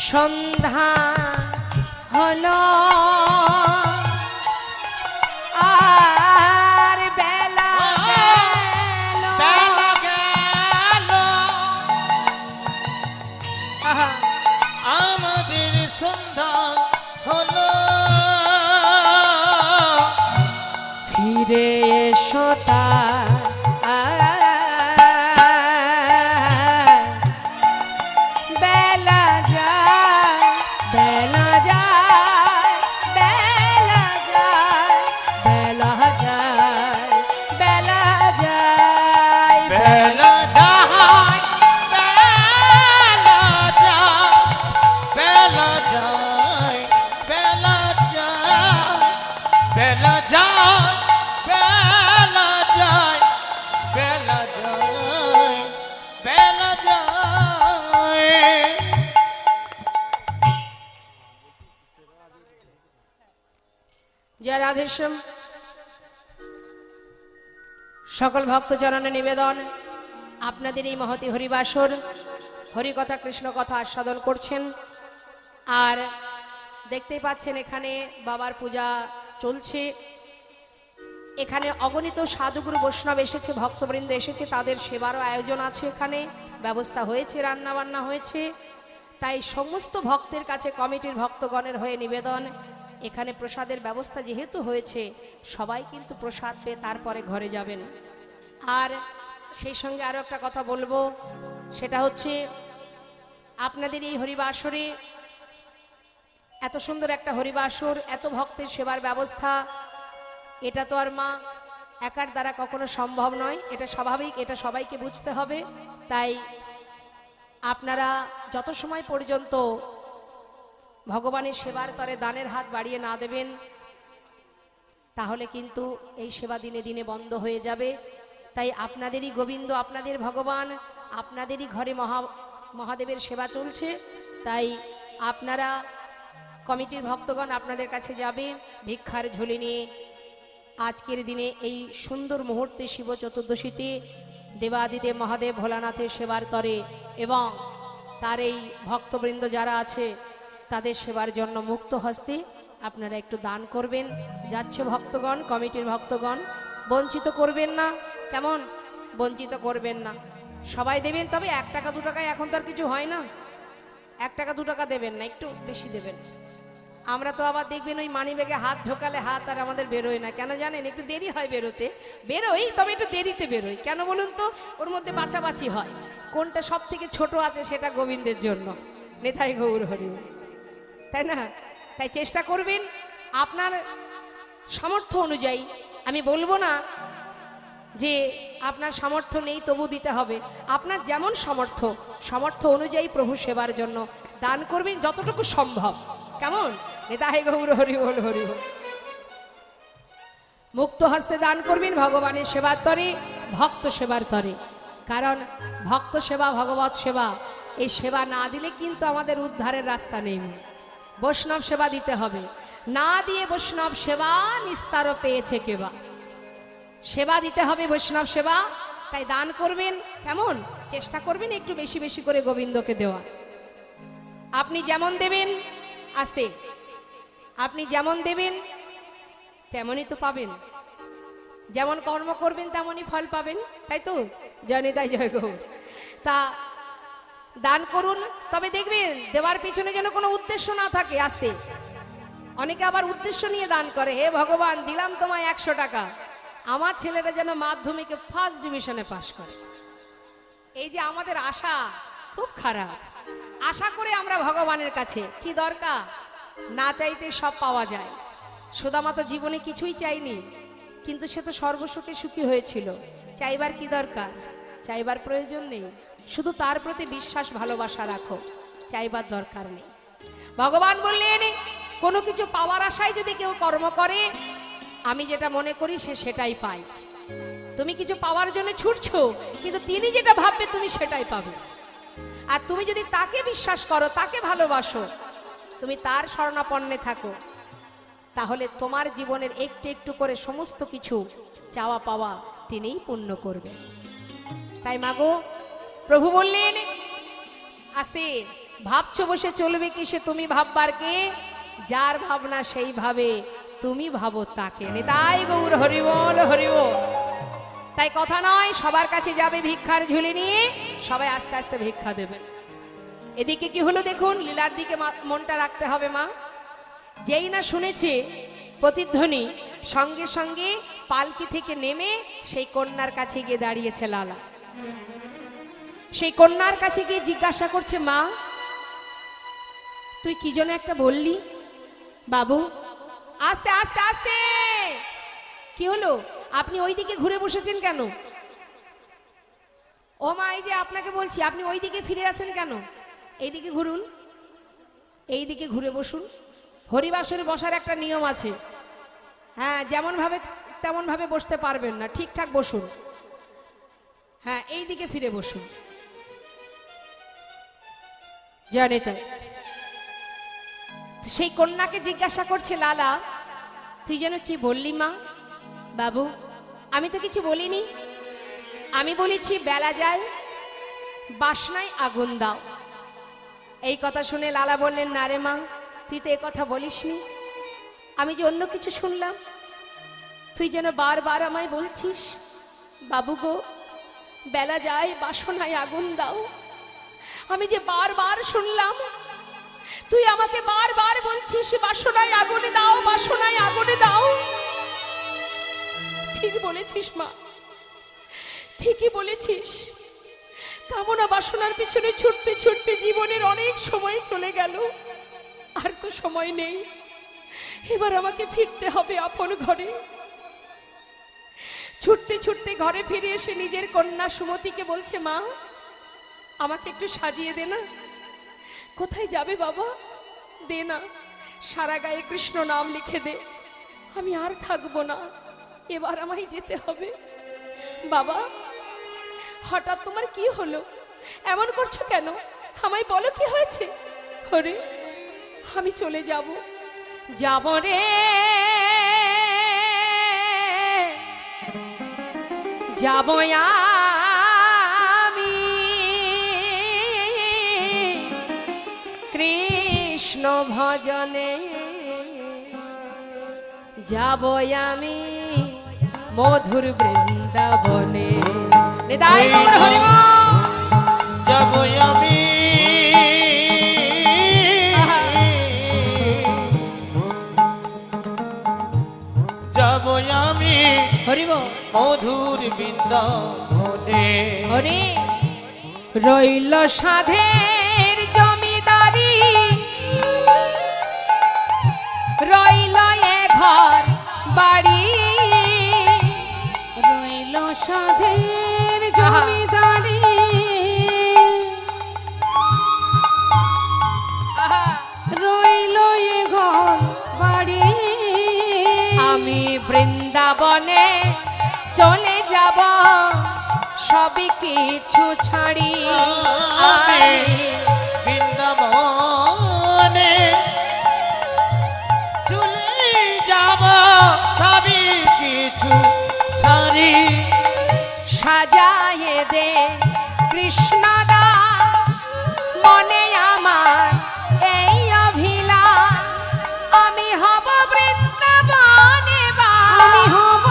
সন্ধ্যা হলো, আর বেলা গেল, বেলা গেল, আহা। সন্ধ্যা হলো ফিরে এসো বেলা যায় বেলা যায় বেলা যায় বেলা যায় বেলা যায় বেলা যায় বেলা যায় বেলা যায় বেলা যায় বেলা যায় বেলা যায় বেলা যায় বেলা যায়। জয় রাধেশ্যাম। সকল ভক্তচরণে নিবেদন, আপনাদের এই মহতি হরিবাসর হরিকথা কৃষ্ণ কথা আস্বাদন করছেন। আর দেখতেই পাচ্ছেন এখানে বাবার পূজা চলছে। এখানে অগণিত সাধুগুরু বৈষ্ণব এসেছে, ভক্তবৃন্দ এসেছে, তাদের সেবারও আয়োজন আছে, এখানে ব্যবস্থা হয়েছে, রান্না বান্না হয়েছে। তাই সমস্ত ভক্তের কাছে কমিটির ভক্তগণের হয়ে নিবেদন, এখানে প্রসাদের ব্যবস্থা যেহেতু হয়েছে, সবাই কিন্তু প্রসাদ পেয়ে তারপরে ঘরে যাবেন। আর সেই সঙ্গে আরও একটা কথা বলবো, সেটা হচ্ছে আপনাদের এই হরিবাসরে এত সুন্দর একটা হরিবাসর, এত ভক্তের সেবার ব্যবস্থা, এটা তো আর মা একার দ্বারা কখনো সম্ভব নয়, এটা স্বাভাবিক, এটা সবাইকে বুঝতে হবে। তাই আপনারা যত সময় পর্যন্ত ভগবানের সেবার তরে দানের হাত বাড়িয়ে না দেবেন, তাহলে কিন্তু এই সেবা দিনে দিনে বন্ধ হয়ে যাবে। তাই আপনাদেরই গোবিন্দ, আপনাদের ভগবান, আপনাদেরই ঘরে মহাদেবের সেবা চলছে। তাই আপনারা কমিটির ভক্তগণ আপনাদের কাছে যাবে ভিক্ষার ঝুলি নিয়ে। আজকের দিনে এই সুন্দর মুহূর্তে শিব চতুর্দশীতে দেবাদিদেব মহাদেব ভোলানাথের সেবার তরে এবং তার এই ভক্তবৃন্দ যারা আছে তাদের সেবার জন্য মুক্ত হস্তে আপনারা একটু দান করবেন। যাচ্ছে ভক্তগণ, কমিটির ভক্তগণ, বঞ্চিত করবেন না, কেমন? বঞ্চিত করবেন না, সবাই দেবেন। তবে 1 টাকা 2 টাকায় এখন তো আর কিছু হয় না, 1 টাকা 2 টাকা দেবেন না, একটু বেশি দেবেন। আমরা তো আবার দেখবেন ওই মানি ব্যাগে হাত ঢোকালে হাত আর আমাদের বেরোয় না, কেন জানেন? একটু দেরি হয় বেরোতে, বেরোই তবে একটু দেরিতে বেরোই। কেন বলুন তো? ওর মধ্যে বাছাবাছি হয়, কোনটা সব থেকে ছোট আছে সেটা গোবিন্দের জন্য, নেথাই গৌর হরি, তাই না? তাই চেষ্টা করবেন আপনার সামর্থ্য অনুযায়ী। আমি বলবো না যে আপনার সামর্থ্য নেই তবু দিতে হবে, আপনার যেমন সামর্থ্য অনুযায়ী প্রভু সেবার জন্য দান করবেন যতটুকু সম্ভব, কেমন? নেতাই গৌর হরি বল, হরি বল। মুক্ত হস্তে দান করবেন ভগবানের সেবার তরে, ভক্ত সেবার তরে। কারণ ভক্ত সেবা, ভগবত সেবা, এই সেবা না দিলে কিন্তু আমাদের উদ্ধারের রাস্তা নেই। বৈষ্ণব সেবা দিতে হবে, না দিয়ে বৈষ্ণব সেবা নিস্তার পেয়েছে কেবা। সেবা দিতে হবে বৈষ্ণব সেবা, তাই দান করবেন, কেমন? চেষ্টা করবেন একটু বেশি বেশি করে গোবিন্দকে দেওয়া। আপনি যেমন দেবেন, আস্তে, আপনি যেমন দেবেন তেমনই তো পাবেন, যেমন কর্ম করবেন তেমনই ফল পাবেন, তাই তো? জয় নিতাই জয় গৌর। তা দান করুন, তবে দেখবেন দেওয়ার পিছনে যেন কোনো উদ্দেশ্য না থাকে। আস্তে, অনেকে আবার উদ্দেশ্য নিয়ে দান করে, হে ভগবান দিলাম তোমায় 100 টাকা, আমার ছেলেটা যেন মাধ্যমিকে ফার্স্ট ডিভিশনে পাশ করে। এই যে আমাদের আশা খুব খারাপ, আশা করে আমরা ভগবানের কাছে কি দরকার? না চাইতে সব পাওয়া যায়। সুদামা তো জীবনে কিছুই চাইনি, কিন্তু সে তো সর্বসুখে সুখী হয়েছিল। চাইবার কি দরকার? চাইবার প্রয়োজন নেই, শুধু তার প্রতি বিশ্বাস ভালোবাসা রাখো, চাইবার দরকার নেই। ভগবান বললেন কোনো কিছু পাওয়ার আশায় যদি কেউ কর্ম করে, আমি যেটা মনে করি সে সেটাই পায়। তুমি কিছু পাওয়ার জন্য ছুটছো, কিন্তু তিনি যেটা ভাববে তুমি সেটাই পাবে। আর তুমি যদি তাকে বিশ্বাস করো, তাকে ভালোবাসো, তুমি তার শরণাপন্নে থাকো, তাহলে তোমার জীবনের একটু একটু করে সমস্ত কিছু চাওয়া পাওয়া তিনিই পূর্ণ করবেন। তাই মাগো, প্রভু বললেন আস্তে, ভাবছো বসে চলবে কি সে তুমি ভাববার কে? যার ভাবনা সেই ভাবে, তুমি ভাবো তাকে। নিতাই গৌর হরি বল, হরি বল। তাই কথা নয় সবার কাছে যাবে ভিক্ষার ঝুলি নিয়ে, সবাই আস্তে আস্তে ভিক্ষা দেবেন। এদিকে কি হলো দেখুন, লীলার দিকে মনটা রাখতে হবে মা। যেই না শুনেছে প্রতিধ্বনি, সঙ্গে সঙ্গে পালকি থেকে নেমে সেই কন্যার কাছে গিয়ে দাঁড়িয়েছে লালা। সেই কন্যার কাছে গিয়ে জিজ্ঞাসা করছে, মা তুই কি যেন একটা বললি? বাবু, আস্তে আস্তে আস্তে, কি হলো? আপনি ওইদিকে ঘুরে বসেছেন কেন? ও মা, এই যে আপনাকে বলছি, আপনি ওইদিকে ফিরে আছেন কেন? এইদিকে ঘুরুন, এইদিকে ঘুরে বসুন। হরিবাসরে বসার একটা নিয়ম আছে। হ্যাঁ, যেমন ভাবে তেমন ভাবে বসতে পারবেন না, ঠিকঠাক বসুন। হ্যাঁ, এইদিকে ফিরে বসুন। জানে তো, সেই কন্যাকে জিজ্ঞাসা করছে লালা, তুই যেন কি বললি মা? বাবু, আমি তো কিছু বলিনি, আমি বলেছি বেলা যায় বাসনায় আগুন দাও। এই কথা শুনে লালা বললেন, না রে মা, তুই তো এ কথা বলিসনি, আমি যে অন্য কিছু শুনলাম। তুই যেন বারবার আমায় বলছিস, বাবু গো বেলা যায় বাসনায় আগুন দাও। আমি যে বারবার শুনলাম, তুই আমাকে বারবার বলছিস বাসনায় আগুন দাও, বাসনায় আগুন দাও। ঠিক বলেছিস মা, ঠিকই বলেছিস। কামনা বাসনার পিছনে ছুটতে ছুটতে জীবনের অনেক সময় চলে গেল, আর তো সময় নেই। এবার আমাকে ফিরতে হবে আপন ঘরে। ছুটতে ছুটতে ঘরে ফিরে এসে নিজের কন্যা সুমতিকে বলছে, মা আমাকে একটু সাজিয়ে দে না। কোথায় যাবে বাবা? দে না, সারা গায়ে কৃষ্ণ নাম লিখে দে, আমি আর থাকবো না, এবার আমায় যেতে হবে। বাবা, হঠাৎ তোমার কি হলো? এমন করছো কেন? আমায় বলো কি হয়েছে? ওরে, আমি চলে যাব, যাব রে, যাব আমি কৃষ্ণ ভজনে, যাব আমি মধুর বৃন্দাবনে। নিতাই গৌর হরিবল। যাব আমি যাব আমি হরিবল মধুর বৃন্দাবনে। হরি রইল সাধের জমিদারি, রইল এ ঘর বাড়ি, রইল সাধের জমিদারি, রইল এ ঘর বাড়ি। আমি বৃন্দাবনে চলে যাব সবই কিছু ছাড়ি। আমি বৃন্দাবনে চলে যাব সবই কিছু ছাড়ি। সাজায়ে দে কৃষ্ণদা মনে আমার এই অভিলাষ, আমি হব বৃন্দাবনে আমি হব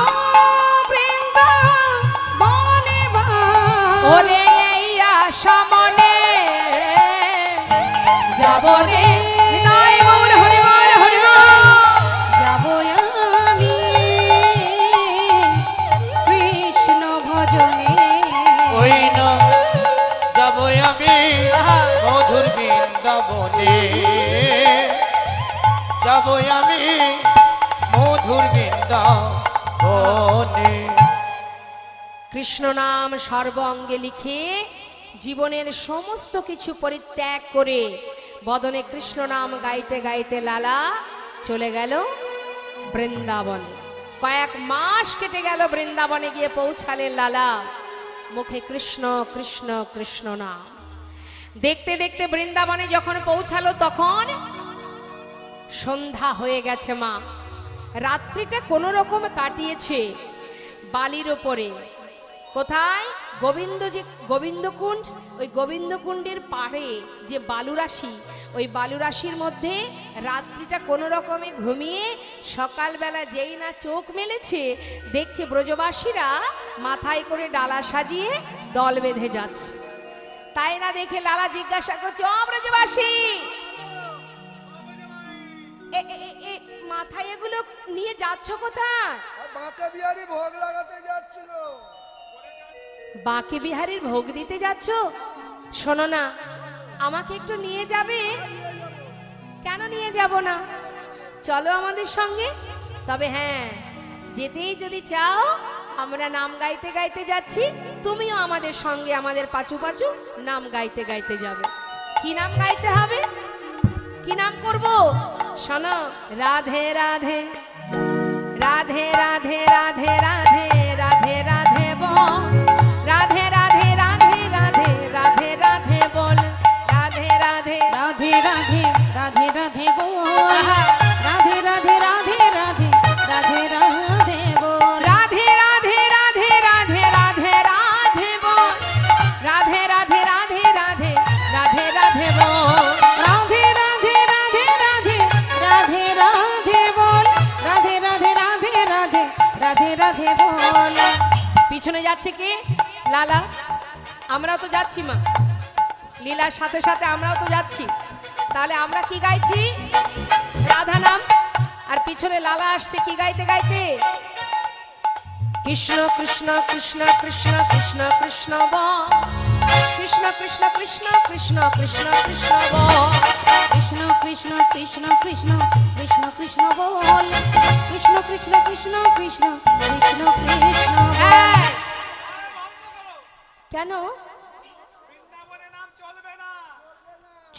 বৃন্দাবনে বাস। ওরে এই আশা মনে যাব রে। নিতাই গৌর হরিবল হরিবল। যাব আমি কৃষ্ণ ভজনে। ওই না যাব আমি মধুর বৃন্দাবনে, যাব আমি মধুর বৃন্দাবনে। কৃষ্ণ নাম সর্ব অঙ্গে লিখে জীবনের সমস্ত কিছু পরিত্যাগ করে বদনে কৃষ্ণ নাম গাইতে গাইতে লালা চলে গেল বৃন্দাবনে। কয়েক মাস কেটে গেল, বৃন্দাবনে গিয়ে পৌঁছালেন লালা, মুখে কৃষ্ণ কৃষ্ণ কৃষ্ণ নাম। দেখতে দেখতে বৃন্দাবনে যখন পৌঁছালো তখন সন্ধ্যা হয়ে গেছে মা। রাত্রিটা কোনো রকম কাটিয়েছে বালির ওপরে। কোথায়? গোবিন্দকুণ্ড, ওই গোবিন্দকুণ্ডের পাড়ে যে বালুরাশি, ওই বালুরাশির মধ্যে রাত্রিটা কোনো রকমে ঘুমিয়ে সকালবেলা যেই না চোখ মেলেছে, দেখছে ব্রজবাসীরা মাথায় করে ডালা সাজিয়ে দল বেঁধে যাচ্ছে। তাই না দেখে লালা জিজ্ঞাসা করছে, ও ব্রজবাসী, মাথায় এগুলো নিয়ে যাচ্ছ কোথায়? বাঁকে বিহারি ভোগ লাগাতে যাচ্ছিল। বাঁকে বিহারীর ভোগ দিতে যাচ্ছ? শোনো না, আমাকে একটু নিয়ে যাবে? কেন নিয়ে যাব না, চলো আমাদের সঙ্গে। তবে হ্যাঁ, যেতেই যদি চাও, আমরা নাম গাইতে গাইতে যাচ্ছি, তুমিও আমাদের সঙ্গে আমাদের পাচু পাচু নাম গাইতে গাইতে যাবে। কি নাম গাইতে হবে? কি নাম করব? শোনো, রাধে রাধে রাধে রাধে রাধে রাধে রাধে রাধে বল, রাধে রাধে রাধে রাধে রাধে রাধে বল, রাধে রাধে রাধে রাধে রাধে রাধে বল, রাধে রাধে রাধে রাধে রাধে রাধে বল, রাধে রাধে রাধে রাধে রাধে রাধে বল, রাধে রাধে রাধে রাধে রাধে রাধে বল, রাধে রাধে রাধে রাধে রাধে রাধে বল, রাধে রাধে রাধে রাধে রাধে রাধে বল। পিছনে যাচ্ছে কে? লালা। আমরাও তো যাচ্ছি মা, লীলার সাথে সাথে আমরাও তো যাচ্ছি। তাহলে আমরা কি গাইছি? রাধা নাম। আর পিছনে লালা আসছে কি গাইতে গাইতে? কৃষ্ণ কৃষ্ণ কৃষ্ণ কৃষ্ণ কৃষ্ণ কৃষ্ণ বল, কৃষ্ণ কৃষ্ণ কৃষ্ণ কৃষ্ণ কৃষ্ণ কৃষ্ণ বল, কৃষ্ণ কৃষ্ণ কৃষ্ণ কৃষ্ণ কৃষ্ণ কৃষ্ণ বল, কৃষ্ণ কৃষ্ণ কৃষ্ণ কৃষ্ণ কৃষ্ণ কৃষ্ণ বল। এই! কেন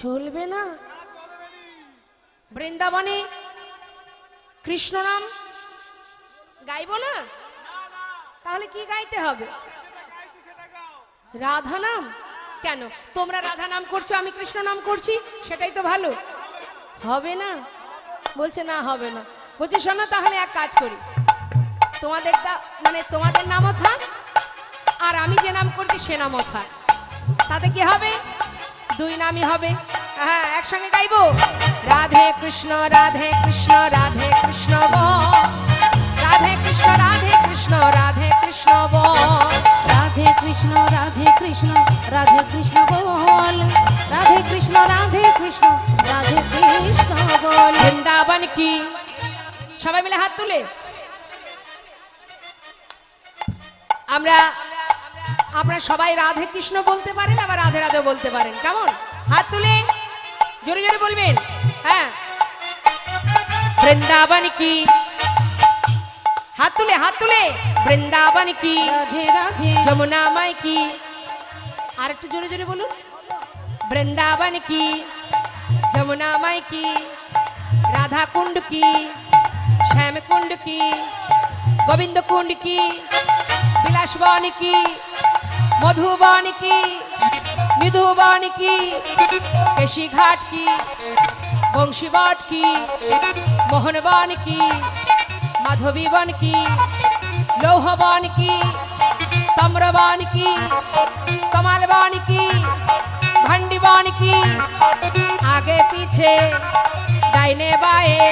চলবে না? বৃন্দাবনে কৃষ্ণ নাম গাইব না? তাহলে কি গাইতে হবে? রাধা নাম। কেন তোমরা রাধা নাম করছো, আমি কৃষ্ণ নাম করছি, সেটাই তো ভালো হবে না? বলছে না, হবে না। বলছে শোনো, তাহলে এক কাজ করি, তোমাদের মানে তোমাদের নামও থাক, আর আমি যে নাম করছি সে নামও থাক। তাতে কি হবে? দুই নামই হবে। হ্যাঁ, একসঙ্গে গাইবো, রাধে কৃষ্ণ রাধে কৃষ্ণ রাধে কৃষ্ণ বল, রাধে কৃষ্ণ রাধে কৃষ্ণ রাধে কৃষ্ণ বল, রাধে কৃষ্ণ রাধে কৃষ্ণ রাধে কৃষ্ণ বল, রাধে কৃষ্ণ রাধে কৃষ্ণ রাধে কৃষ্ণ বল। বৃন্দাবন কি? সবাই মিলে হাত তুলে আমরা, আপনারা সবাই রাধে কৃষ্ণ বলতে পারেন, আবার রাধে রাধে বলতে পারেন। কেমন? হাত তুলে জোরে জোরে বলবেন। হ্যাঁ, বৃন্দাবন কি? হাত তুলে হাত তুলে। বৃন্দাবন কি? রাধে রাধে যমুনা মাই কি? আর একটু জোরে জোরে বলুন। বৃন্দাবন কি? যমুনা মাই কি? রাধা কুণ্ড কি? শ্যাম কুণ্ড কি? গোবিন্দ কুণ্ড কি? বিলাসবন কি? মধুবন কি? মৃদুবন কি? কেশি ঘাট কি? বংশীবট কি? মোহনবন কি? মাধবীবন কি? লৌহবন কি? তাম্রবন কি? कमलबन की भंडीबन की आगे पीछे दाहिने बाएं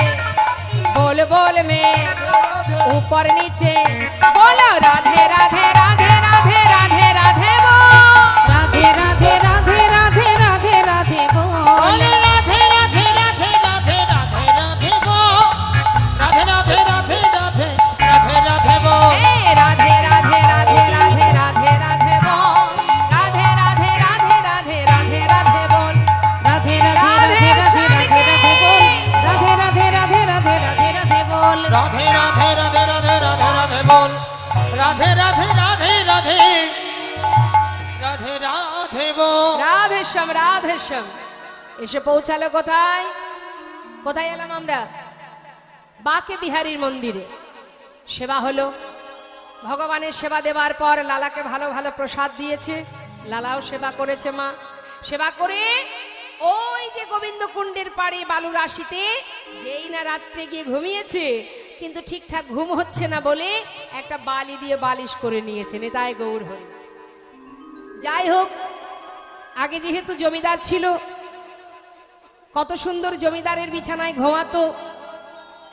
बोल बोल में ऊपर नीचे बोलो राधे राधे राधे राधे राधे राधे बोल राधे राधे राधे राधे राधे राधे बोल राधे राधे राधे राधे राधे राधे बोल राधे राधे राधे राधे राधे राधे बोल ए राधे राधे राधे राधे राधे राधे बोल राधे राधे राधे राधे राधे राधे बोल राधे राधे राधे राधे राधे राधे बोल राधे राधे राधे राधे राधे राधे बोल राधे राधे राधे राधे राधे राधे बोल राधे राधे राधे राधे राधे राधे बोल রাধেশ্যাম রাধেশ্যাম এসে পৌঁছালো কোথায় কোথায় এলাম আমরা বাঁকে বিহারীর মন্দিরে সেবা হলো ভগবানের সেবা দেওয়ার পর লালাকে ভালো ভালো প্রসাদ দিয়েছে লালাও সেবা করেছে মা সেবা করে ওই যে গোবিন্দ কুণ্ডের পাড়ে বালু রাশিতে যেই না রাত্রে গিয়ে ঘুমিয়েছে কিন্তু ঠিকঠাক ঘুম হচ্ছে না বলে একটা বালি দিয়ে বালিশ করে নিয়েছে নেতায় গৌর হরি যাই হোক আগে যেহেতু জমিদার ছিল কত সুন্দর জমিদারের বিছানায় ঘুমাতো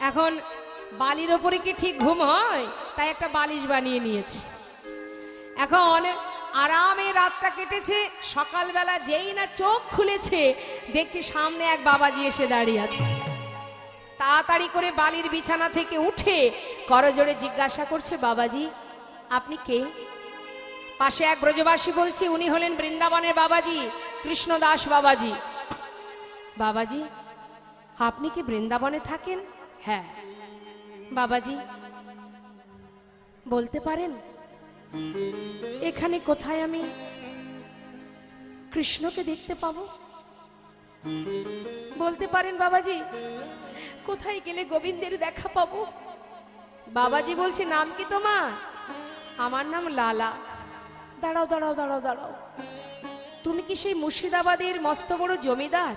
এখন বালির ওপরে কি ঠিক ঘুম হয় তাই একটা বালিশ বানিয়ে নিয়েছে এখন আরামে রাতটা কেটেছে। সকালবেলা যেই না চোখ খুলেছে, দেখছি সামনে এক বাবাজি এসে দাঁড়িয়ে আছে। তাড়াতাড়ি করে বালির বিছানা থেকে উঠে করজোড়ে জিজ্ঞাসা করছে, বাবাজি আপনি কে? পাশে এক ব্রজবাসী বলছে, উনি হলেন বৃন্দাবনের বাবাজি, কৃষ্ণদাস বাবাজি। বাবাজি আপনি কি বৃন্দাবনে থাকেন? হ্যাঁ। বাবাজি বলতে পারেন এখানে কোথায় আমি কৃষ্ণকে দেখতে পাবো? বলতে পারেন বাবাজি কোথায় গেলে গোবিন্দের দেখা পাবো? বাবাজি বলছে, নাম কি তোমার? আমার নাম লালা। দাঁড়াও দাঁড়াও দাঁড়াও দাঁড়াও, তুমি কি সেই মুর্শিদাবাদের মস্ত বড় জমিদার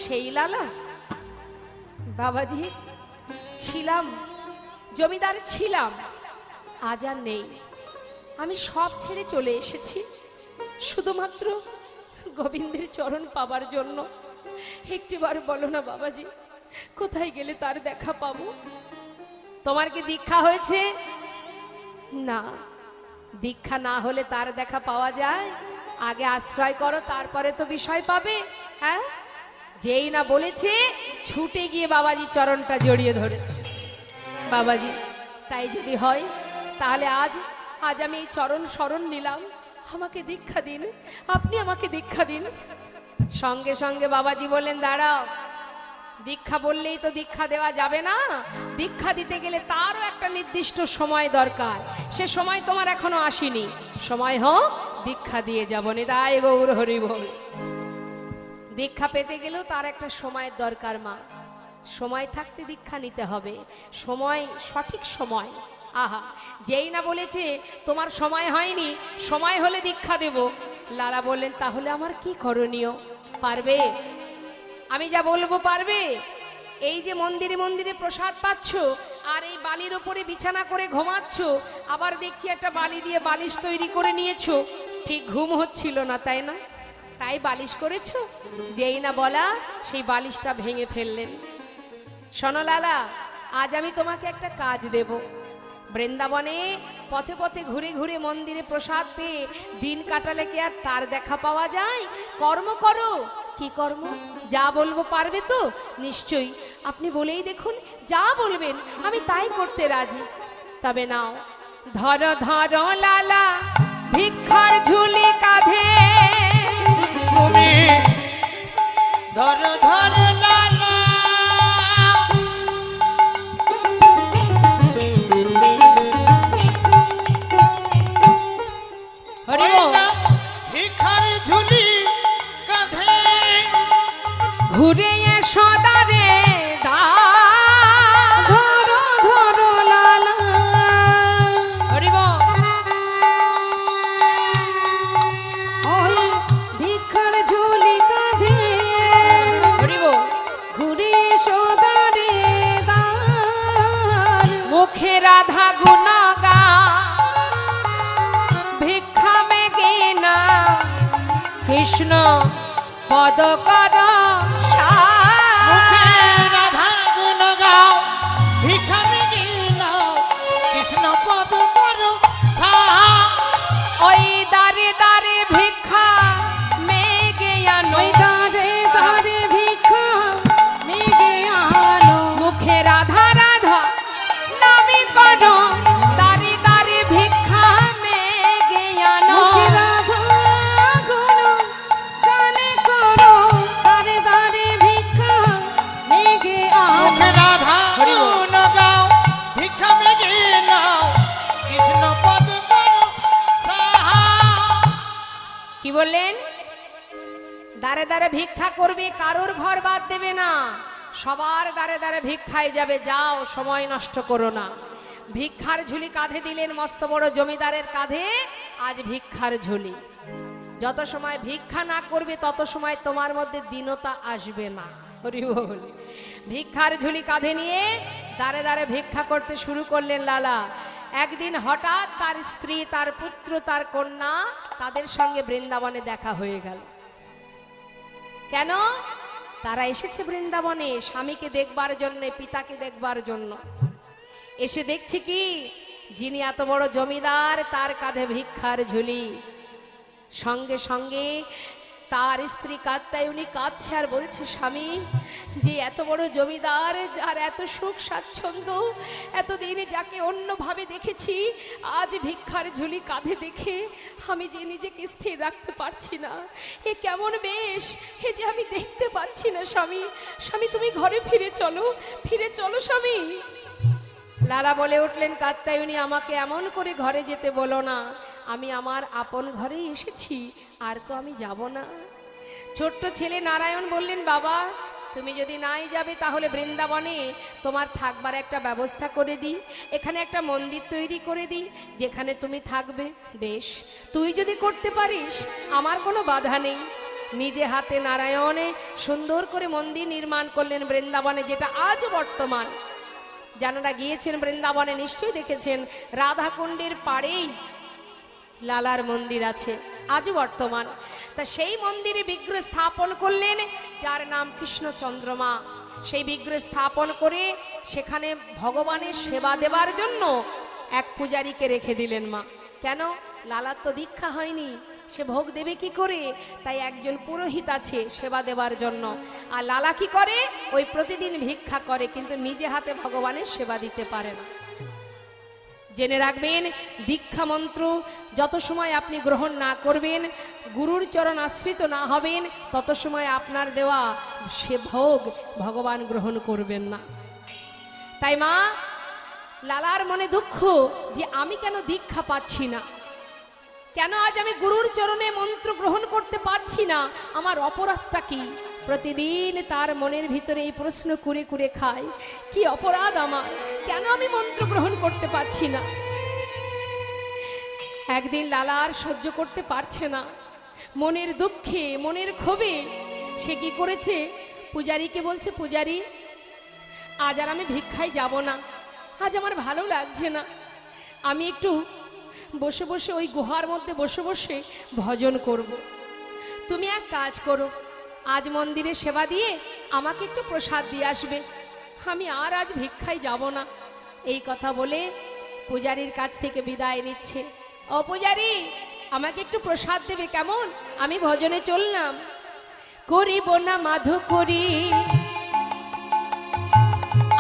সেই লালা? বাবাজি ছিলাম, জমিদার ছিলাম, আজ আর নেই। আমি সব ছেড়ে চলে এসেছি শুধুমাত্র গোবিন্দের চরণ পাবার জন্য। একটিবার বলো না বাবাজি, কোথায় গেলে তার দেখা পাবো? তোমার কি দীক্ষা হয়েছে? না, দীক্ষা না হলে তার দেখা পাওয়া যায়? আগে আশ্রয় করো, তারপরে তো বিষয় পাবে। হ্যাঁ, যেই না বলেছে ছুটে গিয়ে বাবাজি চরণটা জড়িয়ে ধরেছে। বাবাজি তাই যদি হয় তাহলে আজ আমি এই চরণ শরণ নিলাম, আমাকে দীক্ষা দিন, আপনি আমাকে দীক্ষা দিন। সঙ্গে সঙ্গে বাবাজি বললেন, দাঁড়াও, দীক্ষা বললেই তো দীক্ষা দেওয়া যাবে না। দীক্ষা দিতে গেলে তারও একটা নির্দিষ্ট সময় দরকার, সে সময় তোমার এখনো আসেনি। সময় হোক, দীক্ষা দিয়ে যাবো। নিতাই গৌর হরি বল। দীক্ষা পেতে গেলেও তার একটা সময়ের দরকার মা। সময় থাকতে দীক্ষা নিতে হবে, সময়, সঠিক সময়। আহা, যেই না বলেছে তোমার সময় হয়নি, সময় হলে দীক্ষা দেব। লালা বললেন, তাহলে আমার কি করণীয়? পারবে? আমি যা বলবো পারবে? এই যে মন্দিরে মন্দিরে প্রসাদ পাচ্ছ আর এই বালির ওপরে বিছানা করে ঘুমাচ্ছ, আবার দেখছি একটা বালি দিয়ে বালিশ তৈরি করে নিয়েছো, ঠিক ঘুম হচ্ছিল না তাই না? তাই বালিশ করেছো। যেই না বলা সেই বালিশটা ভেঙে ফেললেন। শোনো লালা, আজ আমি তোমাকে একটা কাজ দেব। বৃন্দাবনে পথে পথে ঘুরে ঘুরে মন্দিরে প্রসাদ পেয়ে দিন কাটালে কি আর তার দেখা পাওয়া যায়? কর্ম করো। কি কর্ম? যা বলবো পারবে তো? নিশ্চয়ই, আপনি বলেই দেখুন, যা বলবেন আমি তাই করতে রাজি। তবে নাও, ধরো ধরো লালা ভিক্ষার ঝুলি কাঁধে, তুমি ধর ধর লালা, হরি বল। ভিখার ঝুলি কাঁধে, ঘুরে এসো দারে দা, ধরো ধরো লালা, হরি বল। ওই ভিক্ষার ঝুলি কাঁধে, হরি বল। ঘুরে এসো দ্বারে দ্বার, মুখে রাধা গুণগা, ভিক্ষা মেগে না কৃষ্ণ পদ কর মুখে রাধা গুণ গাও, ভিক্ষা মেগে নাও, কৃষ্ণ পদ করো সাহা। ওই দারে দারে ভিক্ষা মেগে আনো, ওই দ্বারে দ্বারে ভিক্ষা মেগে আনো, মুখে রাধা রাধা নামে করো, দারে দারে ভিক্ষা মেগে আনো। মুখে রাধা গুণ গানে করো, দ্বারে দ্বারে ভিক্ষা মেগে আনো। মুখে রাধা গুণ গাও, ভিক্ষা মেগে নাও, কৃষ্ণ পদ করো সাহা। কি বললেন? দাঁড়ে দাঁড়ে ভিক্ষা করবে, কারোর ঘর বাদ দেবে না, সবার দাঁড়ে দাঁড়ে ভিক্ষায় যাবে। যাও, সময় নষ্ট করো না। ভিক্ষার ঝুলি কাঁধে দিলেন মস্ত বড় জমিদারের কাঁধে। আজ ভিক্ষার ঝুলি, যত সময় ভিক্ষা না করবে তত সময় তোমার মধ্যে দীনতা আসবে না। হরি বল। ভিক্ষার ঝুলি কাঁধে নিয়ে দাঁড়ে দাঁড়ে ভিক্ষা করতে শুরু করলেন লালা। একদিন হঠাৎ তার স্ত্রী, তার পুত্র, তার কন্যা, তাদের সঙ্গে বৃন্দাবনে দেখা হয়ে গেল। কেন? তারা এসেছে বৃন্দাবনে স্বামীকে দেখবার জন্য, পিতাকে দেখবার জন্য। এসে দেখছি কি, যিনি এত বড় জমিদার তার কাঁধে ভিক্ষার ঝুলি। সঙ্গে সঙ্গে তার স্ত্রী কাত্যায়নী কাঁদছে আর বলছে, স্বামী, যে এত বড় জমিদার, যার এত সুখ স্বাচ্ছন্দ্য, এতদিনে যাকে অন্যভাবে দেখেছি, আজ ভিক্ষার ঝুলি কাঁধে দেখে আমি যে নিজেকে স্থির রাখতে পারছি না। এ কেমন বেশ, এ যে আমি দেখতে পাচ্ছি না। স্বামী, স্বামী, তুমি ঘরে ফিরে চলো, ফিরে চলো স্বামী। লালা বলে উঠলেন, কাত্যায়নী, আমাকে এমন করে ঘরে যেতে বলো না, আমি আমার আপন ঘরেই এসেছি, আর তো আমি যাব না। ছোট্ট ছেলে নারায়ণ বললেন, বাবা, তুমি যদি নাই যাবে তাহলে বৃন্দাবনে তোমার থাকবার একটা ব্যবস্থা করে দিই, এখানে একটা মন্দির তৈরি করে দিই, যেখানে তুমি থাকবে। বেশ, তুই যদি করতে পারিস আমার কোনো বাধা নেই। নিজে হাতে নারায়ণে সুন্দর করে মন্দির নির্মাণ করলেন বৃন্দাবনে, যেটা আজও বর্তমান। যারা গিয়েছেন বৃন্দাবনে নিশ্চয়ই দেখেছেন, রাধাকুণ্ডের পাড়েই লালার মন্দির আছে, আজও বর্তমান। তা সেই মন্দিরে বিগ্রহ স্থাপন করলেন, যার নাম কৃষ্ণচন্দ্রমা। সেই বিগ্রহ স্থাপন করে সেখানে ভগবানের সেবা দেবার জন্য এক পূজারীকে রেখে দিলেন মা। কেন? লালার তো দীক্ষা হয়নি, সে ভোগ দেবে কি করে? তাই একজন পুরোহিত আছে সেবা দেবার জন্য। আর লালা কি করে? ওই প্রতিদিন ভিক্ষা করে, কিন্তু নিজে হাতে ভগবানের সেবা দিতে পারে না। জেনে রাখবেন, দীক্ষা মন্ত্র যত সময় আপনি গ্রহণ না করবেন, গুরুর চরণ আশ্রিত না হবেন, তত সময় আপনার দেওয়া সে ভোগ ভগবান গ্রহণ করবেন না। তাই মা, লালার মনে দুঃখ যে আমি কেন দীক্ষা পাচ্ছি না, কেন আজ আমি গুরুর চরণে মন্ত্র গ্রহণ করতে পারছি না, আমার অপরাধটা কি? প্রতিদিন তার মনের ভিতরে এই প্রশ্ন করে করে খায়, কি অপরাধ আমার, কেন আমি মন্ত্র গ্রহণ করতে পারছি না? একদিন লালা আর সহ্য করতে পারছে না, মনের দুঃখে, মনের ক্ষোভে সে কি করেছে, পূজারীকে বলছে, পূজারী, আজ আর আমি ভিক্ষায় যাব না, আজ আমার ভালো লাগছে না, আমি একটু বসে বসে ওই গুহার মধ্যে বসে বসে ভজন করব। তুমি এক কাজ করো, আজ মন্দিরে সেবা দিয়ে আমাকে একটু প্রসাদ দিয়ে আসবে, আমি আর আজ ভিক্ষায় যাব না। এই কথা বলে পূজারীর কাছ থেকে বিদায় নিচ্ছে। ও পূজারী, আমাকে একটু প্রসাদ দেবে কেমন? আমি ভজনে চললাম। করিব না মাধু করি,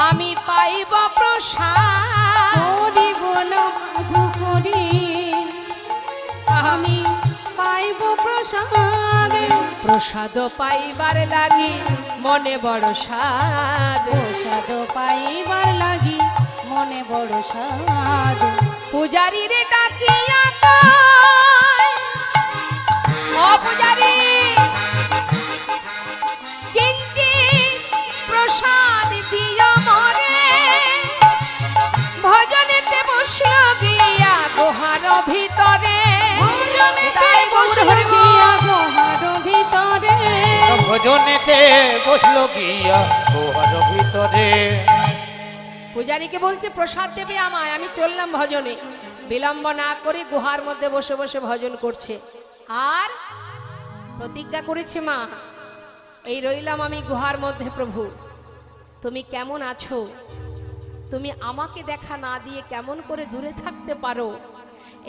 আমি পাইব প্রসাদ। করিব না মাধু করি, আমি পাইব প্রসাদ। প্রসাদ পাইবার লাগি মনে বড় সাদ, প্রসাদ পাইবার লাগি মনে বড় সাদ। পূজারী রে ডাকিয়া কয়, ও পূজারী, কিঞ্চিৎ প্রসাদ দিও মরে, ভজনেতে বসল গিয়া গুহার ভিতরে। ভজনেতে বসল গিয়া গুহার ভিতরে। ভজনেতে বসলো গিয়া গুহার ভিতরে। পূজারীকে বলছে, প্রসাদ দেবে আমায়, আমি চললাম ভজনে। বিলম্ব না করে গুহার মধ্যে বসে বসে ভজন করছে, আর প্রতিজ্ঞা করেছে, মা, এই রইলাম আমি গুহার মধ্যে, প্রভু তুমি কেমন আছো, তুমি আমাকে দেখা না দিয়ে কেমন করে দূরে থাকতে পারো,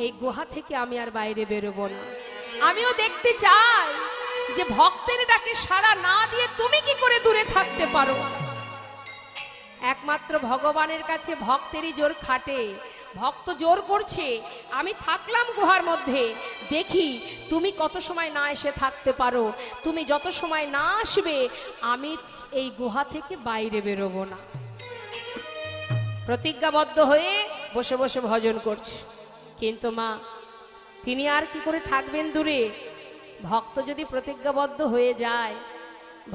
এই গুহা থেকে আমি আর বাইরে বেরোবো না। আমিও দেখতে চাই যে ভক্তের ডাকে সাড়া না দিয়ে তুমি কি করে দূরে থাকতে পারো। একমাত্র ভগবানের কাছে ভক্তেরই জোর খাটে, ভক্ত জোর করছে, আমি থাকলাম গুহার মধ্যে, দেখি তুমি কত সময় না এসে থাকতে পারো, তুমি যত সময় না আসবে আমি এই গুহা থেকে বাইরে বেরোবো না। প্রতিজ্ঞাবদ্ধ হয়ে বসে বসে ভজন করছে। কিন্তু মা, তিনি আর কি করে থাকবেন দূরে? ভক্ত যদি প্রতিজ্ঞাবদ্ধ হয়ে যায়,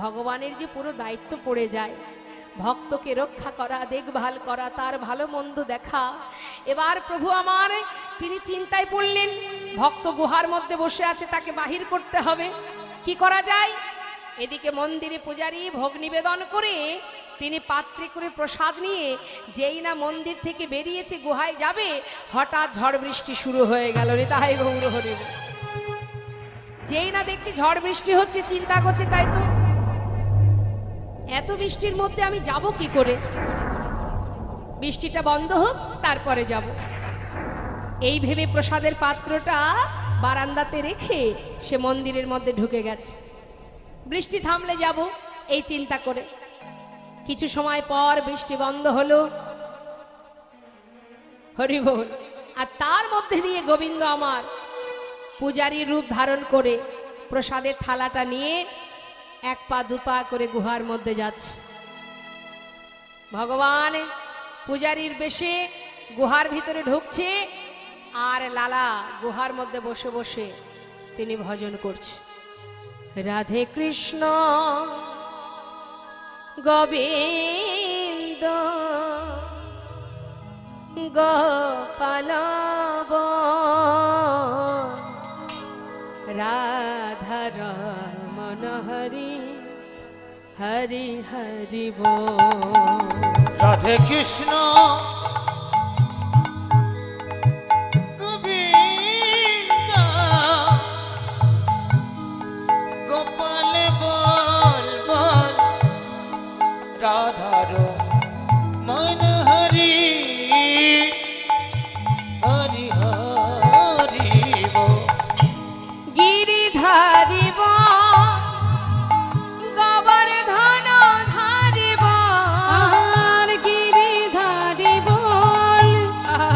ভগবানের যে পুরো দায়িত্ব পড়ে যায়, ভক্তকে রক্ষা করা, দেখভাল করা, তার ভালো মন্দ দেখা। এবার প্রভু আমার, তিনি চিন্তায় পড়লেন, ভক্ত গুহার মধ্যে বসে আছে, তাকে বাহির করতে হবে, কি করা যায়? এদিকে মন্দিরে পূজারী ভোগ নিবেদন করে তিনি পাত্রে করে প্রসাদ নিয়ে যেই না মন্দির থেকে বেরিয়েছে গুহায় যাবে, হঠাৎ ঝড় বৃষ্টি শুরু হয়ে গেল। রে তাই গৌর হরি। যেই না দেখছি ঝড় বৃষ্টি হচ্ছে, চিন্তা করছে, তাই তো এত বৃষ্টির মধ্যে আমি যাব কি করে, বৃষ্টিটা বন্ধ হোক তারপরে যাব। এই ভেবে প্রসাদের পাত্রটা বারান্দাতে রেখে সে মন্দিরের মধ্যে ঢুকে গেছে। বৃষ্টি থামলে যাব এই চিন্তা করে। কিছু সময় পর বৃষ্টি বন্ধ হলো, হরি বল। আর তার মধ্যে দিয়ে গোবিন্দ আমার পূজারী রূপ ধারণ করে প্রসাদের থালাটা নিয়ে এক পা দুপা করে গুহার মধ্যে যাচ্ছে। ভগবান পূজারীর বেশে গুহার ভিতরে ঢুকছে, আর লালা গুহার মধ্যে বসে বসে তিনি ভজন করছে। রাধে কৃষ্ণ গোবিন্দ গোপাল রাধা রমণ হরি হরি হরি বল। রাধে কৃষ্ণ গোবিন্দ গোপাল বল বল রাধার মন হরি হরি হরি বল। গিরিধারিব গোবর্ধন ধারিব, আর গিরিধারি বল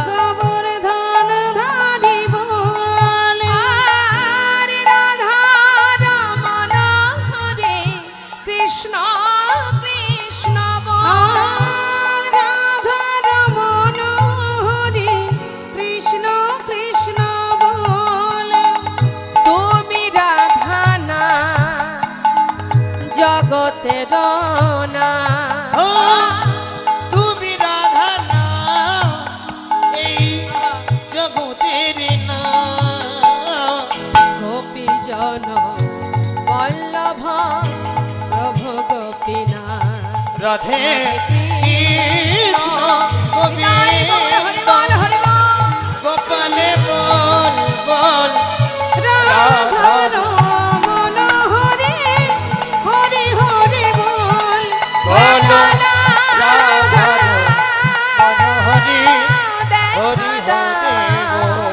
গোবর্ধন ধারি বল, আর রাধা রমণ হরে কৃষ্ণ কৃষ্ণ বল। আর রাধা রমণ হরে কৃষ্ণ কৃষ্ণ বল। তুমি রাধা না জগতের না, ও তুমি রাধা না এই জগতের না। গোপী জন বল্লভ প্রভু গোপীনাথ। রাধে কৃষ্ণ গোবিন্দ গোপাল বল বল রাধা রমণ হরে হরে হরে বল। বল রাধা রমণ হরি হরি হরি বল।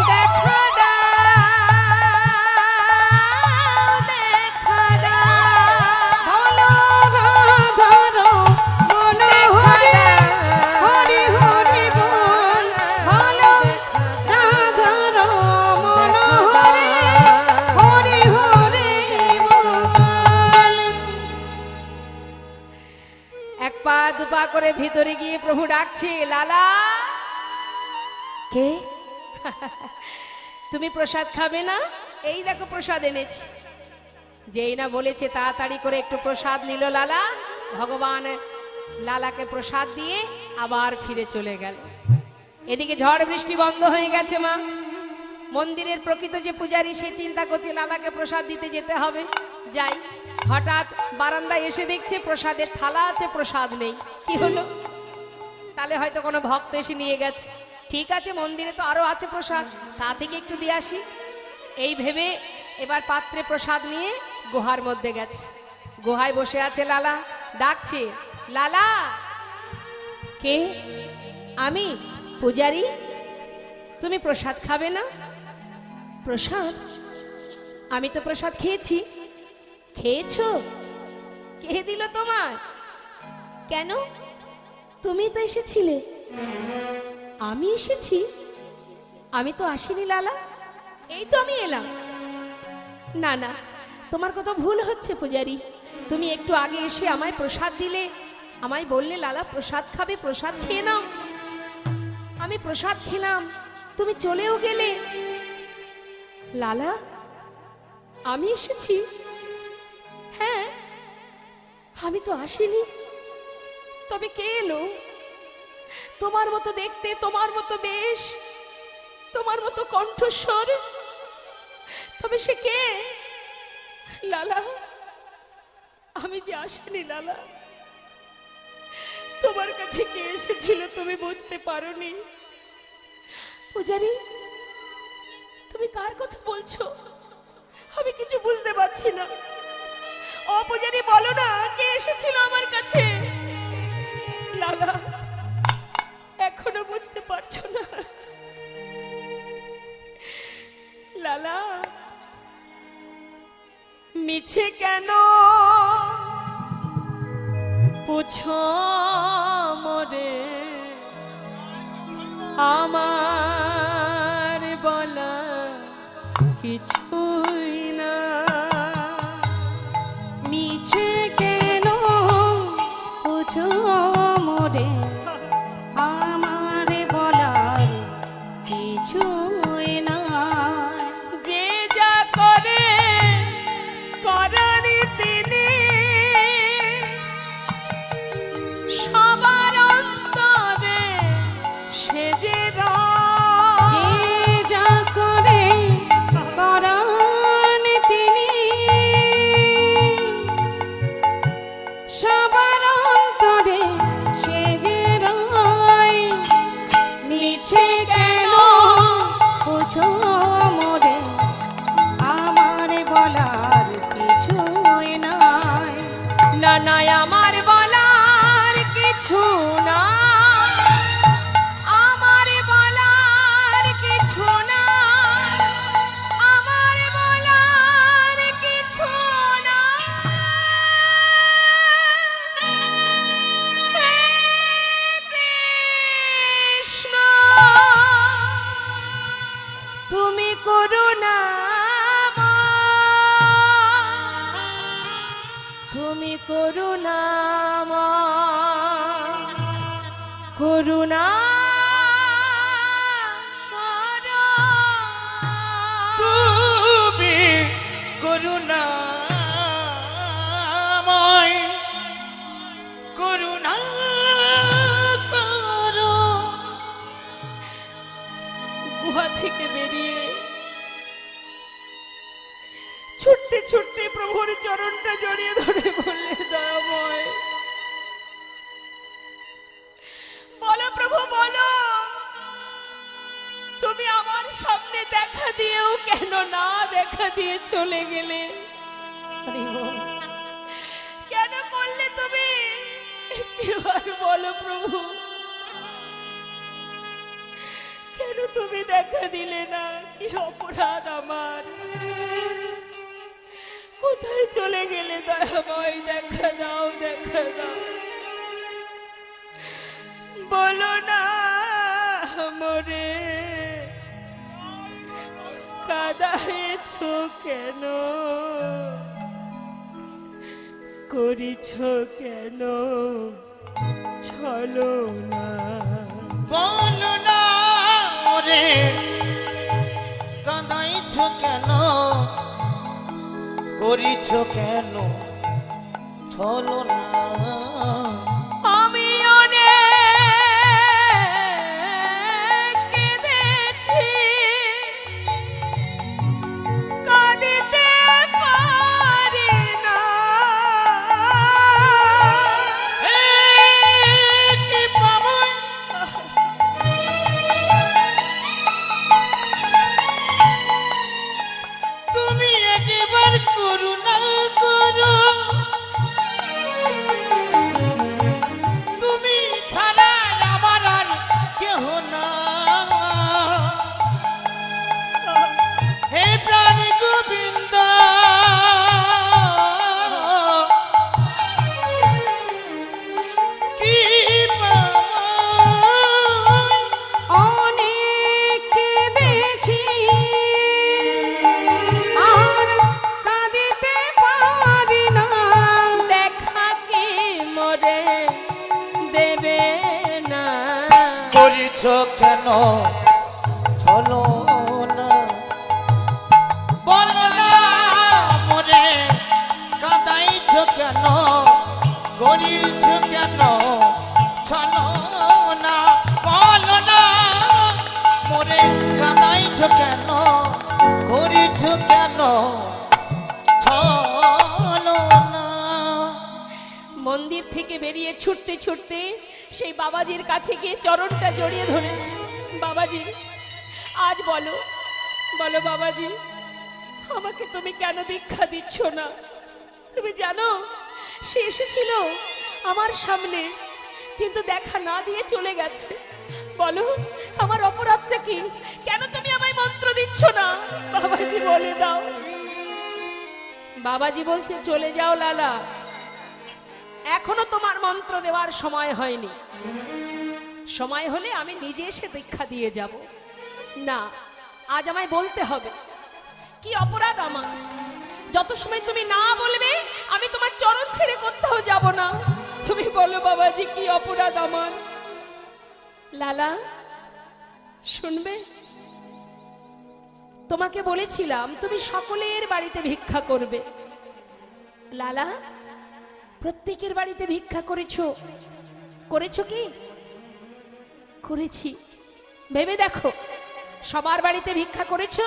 দেখা দাও, দেখা দাও। বলো রাধা রমণ হরে হরে হরে বল। বলো রাধা রমণ হরে হরে হরে বল। এক পা দুপা করে ভিতরে গিয়ে প্রভু ডাকছে, লালা কে? তুমি প্রসাদ খাবে না? এই দেখো প্রসাদ এনেছি। যেই না বলেছে তাড়াতাড়ি করে একটু প্রসাদ নিল লালা। ভগবান লালাকে প্রসাদ দিয়ে আবার ফিরে চলে গেল। এদিকে ঝড় বৃষ্টি বন্ধ হয়ে গেছে। মা মন্দিরের প্রকৃত যে পূজারী সে চিন্তা করছে লালাকে প্রসাদ দিতে যেতে হবে, যাই। হঠাৎ বারান্দায় এসে দেখছে প্রসাদের থালা আছে, প্রসাদ নেই। কি হলো? তাহলে হয়তো কোনো ভক্ত এসে নিয়ে গেছে। ঠিক আছে, মন্দিরে তো আরো আছে প্রসাদ, তা থেকে একটু দিয়ে আসি। এই ভেবে এবার পাত্রে প্রসাদ নিয়ে গুহার মধ্যে গেছে। গুহায় বসে আছে লালা, ডাকছে, লালা কে? আমি পূজারি। তুমি প্রসাদ খাবে না? প্রসাদ? আমি তো প্রসাদ খেয়েছি। খেয়েছো? কে দিল তোমার? কেন? তুমি তো এসেছিলে। আমি এসেছি? আমি তো আসিনি লালা, এই তো আমি এলাম। না না, তোমার কত ভুল হচ্ছে পূজারি। তুমি একটু আগে এসে আমায় প্রসাদ দিলে, আমায় বললে লালা প্রসাদ খাবে, প্রসাদ খেয়ে নাও। আমি প্রসাদ খেলাম, তুমি চলেও গেলে। লালা আমি এসেছি? হ্যাঁ, আমি তো আসিনি। তবে কে এলো? তোমার মতো দেখতে, তোমার মতো বেশ, তোমার মতো কণ্ঠস্বর, তবে সে কে? লালা আমি যে আসিনি লালা, তোমার কাছে কে এসেছিল তুমি বুঝতে পারোনি। পূজারি তুমি কার কথা বলছো? আমি কিছু বুঝতে পারছি না। ও পূজারি বলো না, কে এসেছিল আমার কাছে? লালা এখনো বুঝতে পারছো না? লালা মিছে কেন পুছো মোরে আমার বলা কিছুই না মিছে কেন বুঝো মোরে আমার বলার কিছুই নাই। যে যা করে করার তিনি সবার অন্তরে সে যে যে যা করে করান তিনি সবার অন্তরে সে যে রয়। মিছে কেন বুঝো মোরে আমার বলার কিছুই নাই। না নাই আমার বলার কিছু না আমার বলার কিছু না আমার বলার কিছু না হে কৃষ্ণ তুমি করুণা তুমি করুণা করুণা করো। তুমি করুণাময় করুণা করো। গুহা থেকে বেরিয়ে ছুটতে ছুটতে প্রভুর চরণটা জড়িয়ে ধরে বললে দয়াময় বলো প্রভু বলো তুমি আমার সামনে দেখা দিয়েও কেন না দেখা দিয়ে চলে গেলে কেন করলে তুমি একটিবার বলো প্রভু কেন তুমি দেখা দিলে না কি অপরাধ আমার কোথায় চলে গেলে দয়াময় দেখা দাও বলো না মোরে কাঁদাইছ কেন করিছ কেন ছলো না বলো না ওরে কাঁদাইছ কেন করিছ কেন ছলো না। আমি অনেক কেঁদেছি কাঁদিতে পারি না কি পাবো তুমি একবার করুণা করো। তুমি ছাড়া আমার আর কেহ না। হে প্রাণ গোবিন্দ কি পাবো অনেক কেঁদেছি আর কাঁদিতে পারি না। দেখা কি মোরে দেবে না করিছ কেন ছলো না। বলো না মোরে কাঁদাইছ কেন করিছ কেন ছলো না। বলো না মোরে কাঁদাইছ কেন করিছ কেন ছলো না। মন্দির থেকে বেরিয়ে ছুটতে ছুটতে সেই বাবাজির কাছে গিয়ে চরণটা জড়িয়ে ধরেছি বাবাজি আজ বলো বলো বাবাজি আমাকে তুমি কেন দীক্ষা দিচ্ছ না তুমি জানো সে এসেছিল আমার সামনে কিন্তু দেখা না দিয়ে চলে গেছে বলো আমার অপরাধটা কি কেন তুমি আমায় মন্ত্র দিচ্ছ না? বাবাজি বলে দাও। বাবাজি বলছে চলে যাও লালা, এখনো তোমার মন্ত্র দেওয়ার সময় হয়নি, সময় হলে আমি নিজে এসে দীক্ষা দিয়ে যাব। না, আজ আমায় বলতে হবে। কি অপরাধ আমার? যত সময় তুমি না বলবে আমি তোমার চরণ ছেড়ে কোথাও যাব না। তুমি বলো বাবাজি কি অপরাধ আমার? লালা শুনবে? তোমাকে বলেছিলাম তুমি সকলের বাড়িতে ভিক্ষা করবে। লালা, প্রত্যেকের বাড়িতে ভিক্ষা করেছো, করেছো কি? করেছি। ভেবে দেখো, সবার বাড়িতে ভিক্ষা করেছো?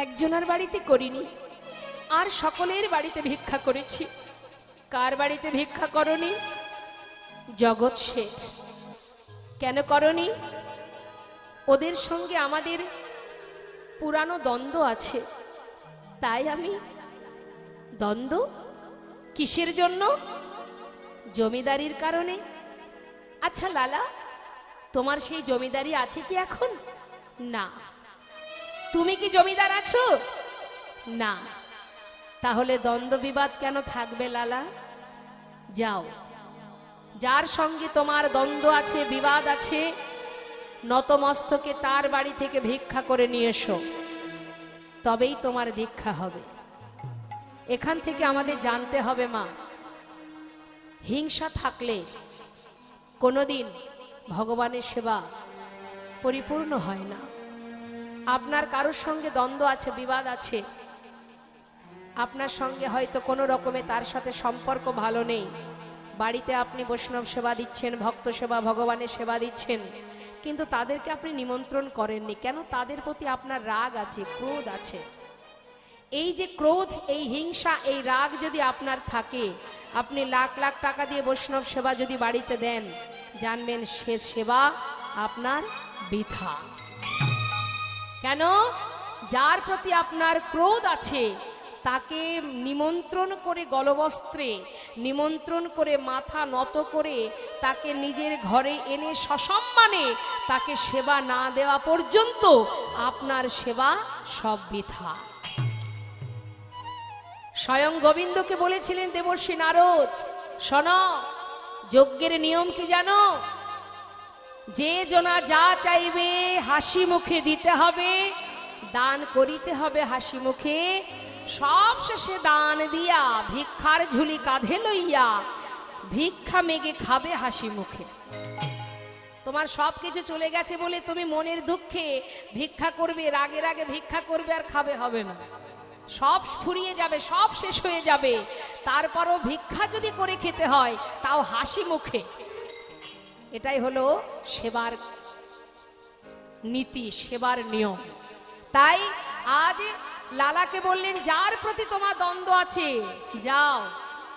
একজনের বাড়িতে করিনি, আর সকলের বাড়িতে ভিক্ষা করেছি। কার বাড়িতে ভিক্ষা করনি? জগৎ শেঠ। কেন করনি? ওদের সঙ্গে আমাদের পুরানো দ্বন্দ্ব আছে, তাই আমি। দ্বন্দ্ব কিসের জন্য? জমিদারির কারণে। আচ্ছা লালা, তোমার সেই জমিদারি আছে কি এখন? না। তুমি কি জমিদার আছো? না। তাহলে দ্বন্দ্ব বিবাদ কেন থাকবে লালা? যাও, যার সঙ্গে তোমার দ্বন্দ্ব আছে, বিবাদ আছে, নতমস্তকে তার বাড়ি থেকে ভিক্ষা করে নিয়ে এসো, তবেই তোমার দীক্ষা হবে। এখান থেকে আমাদের জানতে হবে মা, হিংসা থাকলে কোনোদিন ভগবানের সেবা পরিপূর্ণ হয় না। আপনার কারোর সঙ্গে দ্বন্দ্ব আছে, বিবাদ আছে, আপনার সঙ্গে হয়তো কোনো রকমে তার সাথে সম্পর্ক ভালো নেই, বাড়িতে আপনি বৈষ্ণব সেবা দিচ্ছেন, ভক্ত সেবা, ভগবানের সেবা দিচ্ছেন, কিন্তু তাদেরকে আপনি নিমন্ত্রণ করেননি কেন? তাদের প্রতি আপনার রাগ আছে, ক্রোধ আছে। এই যে ক্রোধ, এই হিংসা, এই রাগ যদি আপনার থাকে, আপনি লাখ লাখ টাকা দিয়ে বৈষ্ণব সেবা যদি বাড়িতে দেন, জানবেন সে সেবা আপনার বৃথা। কেন? যার প্রতি আপনার ক্রোধ আছে তাকে নিমন্ত্রণ করে গলবস্ত্রে, নিমন্ত্রণ করে মাথা নত করে তাকে নিজের ঘরে এনে সসম্মানে তাকে সেবা না দেওয়া পর্যন্ত আপনার সেবা সব বৃথা। স্বয়ং গোবিন্দকে বলেছিলেন দেবর্ষি নারদ, শোনো, যজ্ঞের নিয়ম কি জানো? যে জনা যা চাইবে হাসি মুখে দিতে হবে, দান করিতে হবে হাসি মুখে, সব শেষে দান দিয়া ভিক্ষার ঝুলি কাঁধে লইয়া ভিক্ষা মেগে খাবে হাসি মুখে। তোমার সব কিছু চলে গেছে বলে তুমি মনের দুঃখে ভিক্ষা করবে, রাগে রাগে ভিক্ষা করবে আর খাবে, হবে না। সব ফুরিয়ে যাবে, সব শেষ হয়ে যাবে, তারপরও ভিক্ষা যদি করে খেতে হয় তাও হাসি মুখে। এটাই হলো সেবার নীতি, সেবার নিয়ম। তাই আজ লালাকে বললেন, যার প্রতি তোমার দ্বন্দ্ব আছে যাও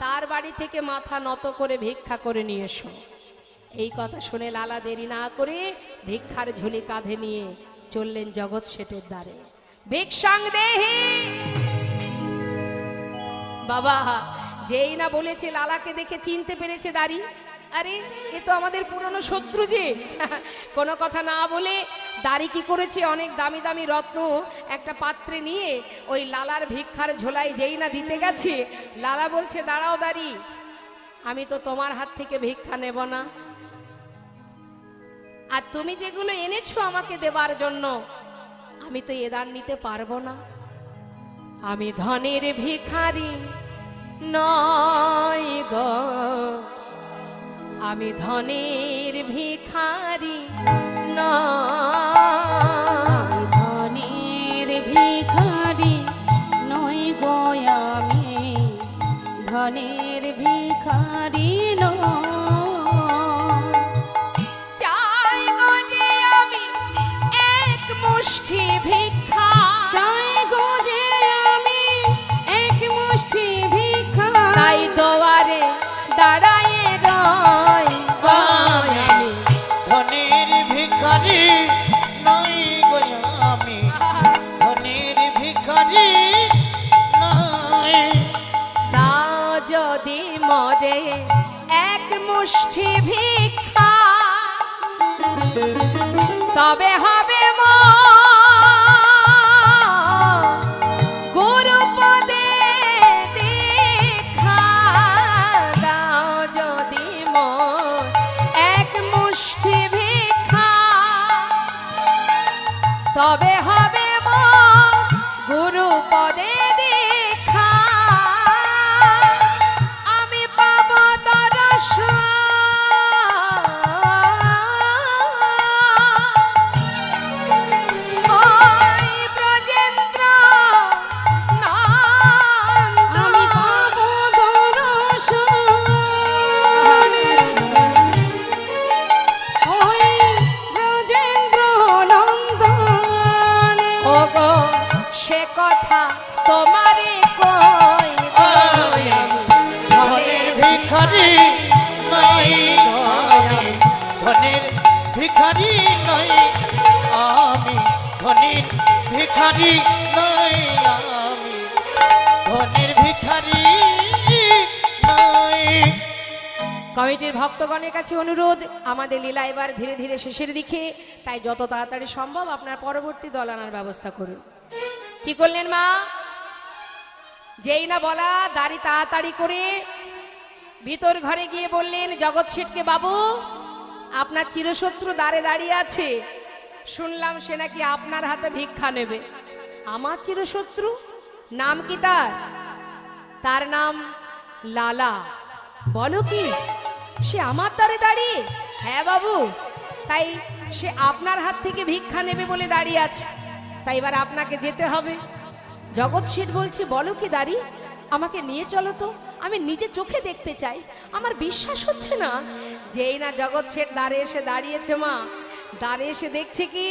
তার বাড়ি থেকে মাথা নত করে ভিক্ষা করে নিয়ে এসো। এই কথা শুনে লালা দেরি না করে ভিক্ষার ঝুলি কাঁধে নিয়ে চললেন জগৎ শেঠের দ্বারে। ভিক্ষাং দেহি। বাবা যেই না বলেছে, লালাকে দেখে চিনতে পেরেছে দাঁড়ি, আরে এ তো আমাদের পুরনো শত্রু। যে কোনো কথা না বলে দাড়ি কি করেছে, অনেক দামি দামি রত্ন একটা পাত্রে নিয়ে ওই লালার ভিক্ষার ঝোলাই যেই না দিতে গেছে, লালা বলছে, দাঁড়াও দাড়ি, আমি তো তোমার হাত থেকে ভিক্ষা নেব না, আর তুমি যেগুলো এনেছো আমাকে দেবার জন্য আমি তো এ দান নিতে পারবো না। আমি ধনের ভিখারি নয় গো, আমি ধনের ভিখারি নয়, ধনের ভিখারি নই গো আমি, ধনের ভিখারি নয়। চাই গো যে আমি এক মুষ্টি ভিক্ষা, চাই গো যে আমি এক মুষ্টি ভিক্ষা, তাই দুয়ারে দাঁড়ায়ে রয় গো আমি, ধনের ভিখারি নই গো আমি, ধনের ভিখারি নই। দাও যদি মরে এক মুষ্টি ভিক্ষা, তবে হবে মোর তোমারে কই ওই আমি ধনের ভিখারি নই আমি ধনের ভিখারি নই আমি ধনের ভিখারি নই আমি ধনের ভিখারি নই। কমিটির ভক্তগণের কাছে অনুরোধ, আমাদের লীলা এবার ধীরে ধীরে শেষের দিকে, তাই যত তাড়াতাড়ি সম্ভব আপনার পরবর্তী দল আনার ব্যবস্থা করুন। কি করলেন মা? যেই না বলা দাড়ি তাড়াতাড়ি করে ভিতর ঘরে গিয়ে বললেন জগৎ শেঠকে, বাবু আপনার চিরশত্রু দ্বারে দাঁড়িয়ে আছে, শুনলাম সে নাকি আপনার হাতে ভিক্ষা নেবে। আমার চিরশত্রু? নাম কি তার? তার নাম লালা। বলো কি, সে আমার দ্বারে দাঁড়িয়ে? হ্যাঁ বাবু, তাই সে আপনার হাত থেকে ভিক্ষা নেবে বলে দাঁড়িয়ে আছে, তাই এবার আপনাকে যেতে হবে। জগৎ শেঠ বলছে, বলো কি দাঁড়ি, আমাকে নিয়ে চলো তো, আমি নিজে চোখে দেখতে চাই, আমার বিশ্বাস হচ্ছে না। যেই না জগৎ শেঠ দ্বারে এসে দাঁড়িয়েছে মা, দ্বারে এসে দেখছে কি,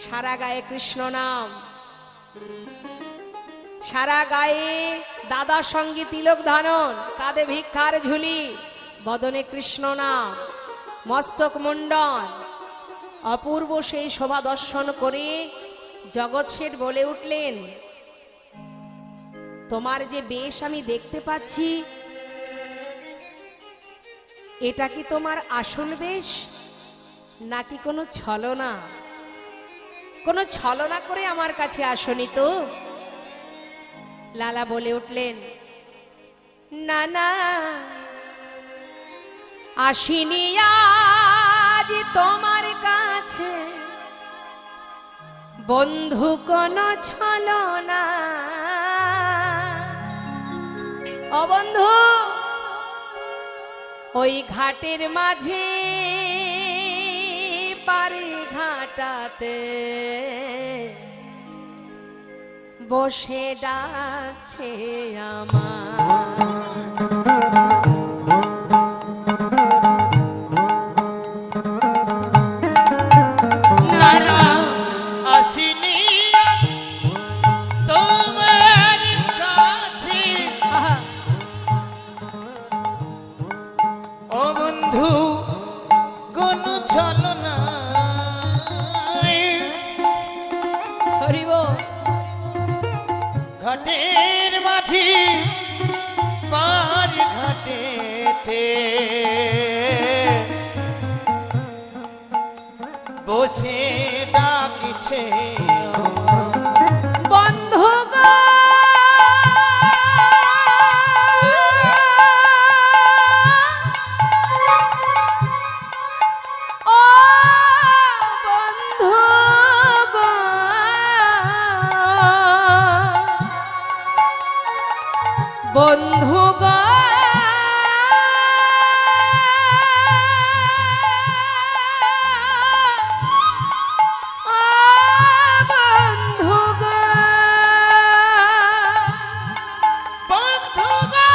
সারা গায়ে কৃষ্ণ নাম, সারা গায়ে দাদার সঙ্গে তিলক ধারণ, কাঁধে ভিক্ষার ঝুলি, বদনে কৃষ্ণ নাম, মস্তক মুন্ডন, অপূর্ব সেই শোভা দর্শন করে জগৎ শেঠ বলে উঠলেন, তোমার যে বেশ আমি দেখতে পাচ্ছি, এটা কি তোমার আসল বেশ নাকি কোনো ছলনা? কোনো ছলনা করে আমার কাছে আসনি তো? লালা বলে উঠলেন, না না, আসিনি আজ তোমার কাছে বন্ধু কোন ছলনা। ও বন্ধু, ওই ঘাটের মাঝে পারে ঘাটাতে বসে ডাকছে আমার। না না আসিনি তোমার কাছে আহা, ও বন্ধু কোন ছলনা। হরি বল। ঘাটের মাঝি পার ঘাটেতে বসে ডাকছে বন্ধু গো, ও বন্ধু গো, বন্ধু গো, বন্ধু গো, বন্ধু গো,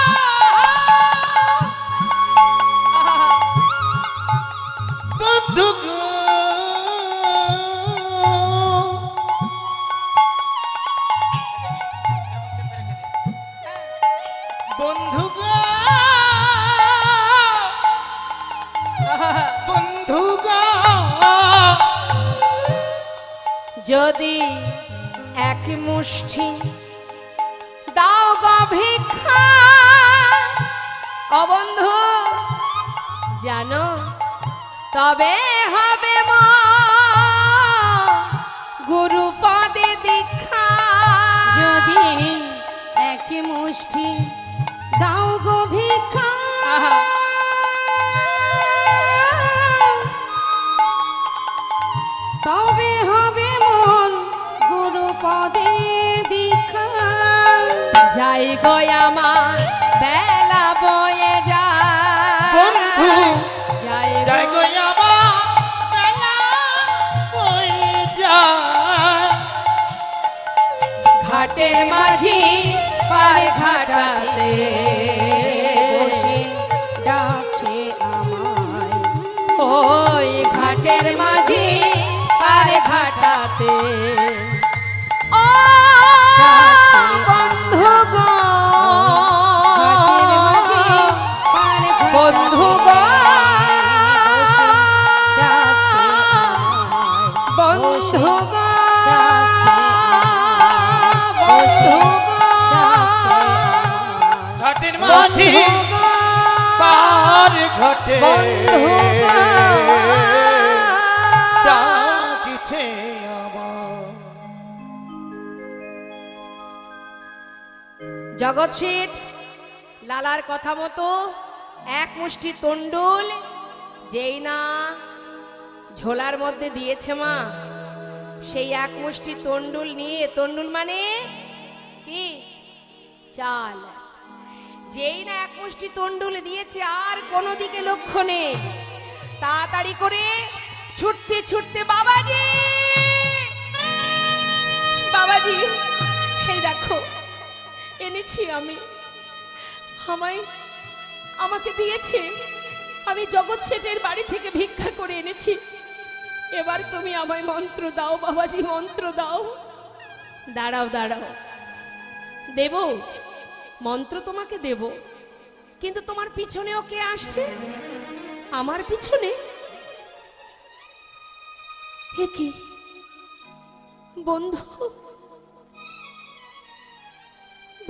বন্ধু গো, বন্ধু গো, বন্ধু গো, যদি এক মুষ্টি দাও গো ভিক্ষা, ও বন্ধু জানো তবে হবে মা গুরু পদে দীক্ষা। যদি এক মুষ্টি দাও গো ভিক্ষা, আহা, তবে হবে মন গুরু পদে দীক্ষা। যাই গো আমার বেলা বয়ে যায়, বন্ধু যাই যাই গো গো আমার বেলা বয়ে যায়। ঘাটের মাঝি পারে ঘাটাতে বসে ডাকছে আমায়, ওই ঘাটের মাঝি পারে ঘাটাতে ও ডাকছে মাঝি পার ঘটে ডাকিছে আমার। জগৎ শেঠ লালার কথা মতো এক মুষ্টি তন্ডুল যেই না ঝোলার মধ্যে দিয়েছে মা, সেই এক মুষ্টি তন্ডুল নিয়ে, তন্ডুল মানে কি চাল, যেই না এক মুষ্টি তন্ডুল দিয়েছে আর কোনো দিকে লক্ষ্য নেই, তাড়াতাড়ি করে ছুটতে ছুটতে বাবাজি, বাবাজি এই দেখো এনেছি আমি, আমাকে দিয়েছে, আমি জগৎ শেঠের বাড়ি থেকে ভিক্ষা করে এনেছি, এবার তুমি আমায় মন্ত্র দাও বাবাজি, মন্ত্র দাও। দাঁড়াও দাঁড়াও, দেব মন্ত্র তোমাকে দেব, কিন্তু তোমার পিছনেও কে আসছে? আমার পিছনে হে কি বন্ধু,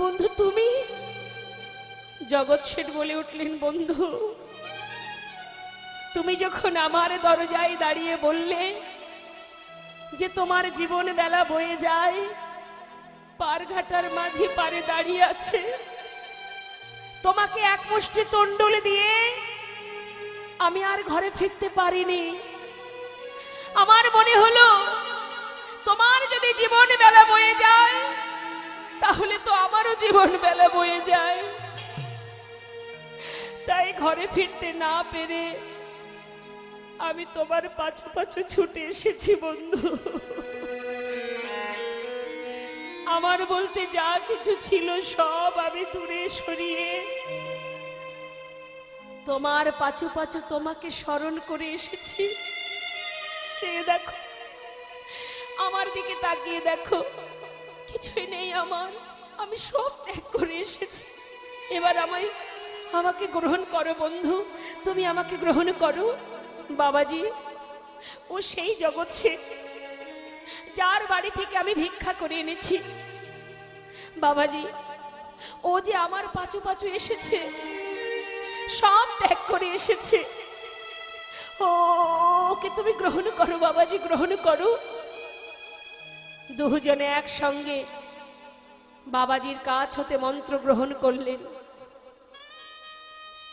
বন্ধু তুমি? জগৎ শেঠ বলে উঠলেন, বন্ধু তুমি যখন আমার দরজায় দাঁড়িয়ে বললে যে তোমার জীবন বেলা বয়ে যায়, পারঘাটার মাঝে পারে দাঁড়িয়ে আছে, তোমাকে এক মুষ্টি তন্ডুল দিয়ে আমি আর ঘরে ফিরতে পারিনি, আমার মনে হলো তোমার যদি জীবন বেলা বয়ে যায় তাহলে তো আমারও জীবন বেলা বয়ে যায়, তাই ঘরে ফিরতে না পেরে আমি তোমার পাছু পাছু ছুটে এসেছি বন্ধু। আমার বলতে যা কিছু ছিল সব আমি দূরে সরিয়ে তোমার পাছু পাছু তোমাকে স্মরণ করে এসেছি। চেয়ে দেখো, আমার দিকে তাকিয়ে দেখো, কিছুই নেই আমার, আমি সব ত্যাগ করে এসেছি, এবার আমাকে গ্রহণ করো বন্ধু, তুমি আমাকে গ্রহণ করো। বাবাজি ও সেই জগৎ শেঠ যার বাড়ি থেকে আমি ভিক্ষা করে এনেছি, বাবাজি ও যে আমার পাছু পাছু এসেছে, সব ত্যাগ করে এসেছে, ওকে তুমি গ্রহণ করো বাবাজি, গ্রহণ করো। দুজনে একসঙ্গে বাবাজির কাছ হতে মন্ত্র গ্রহণ করলেন,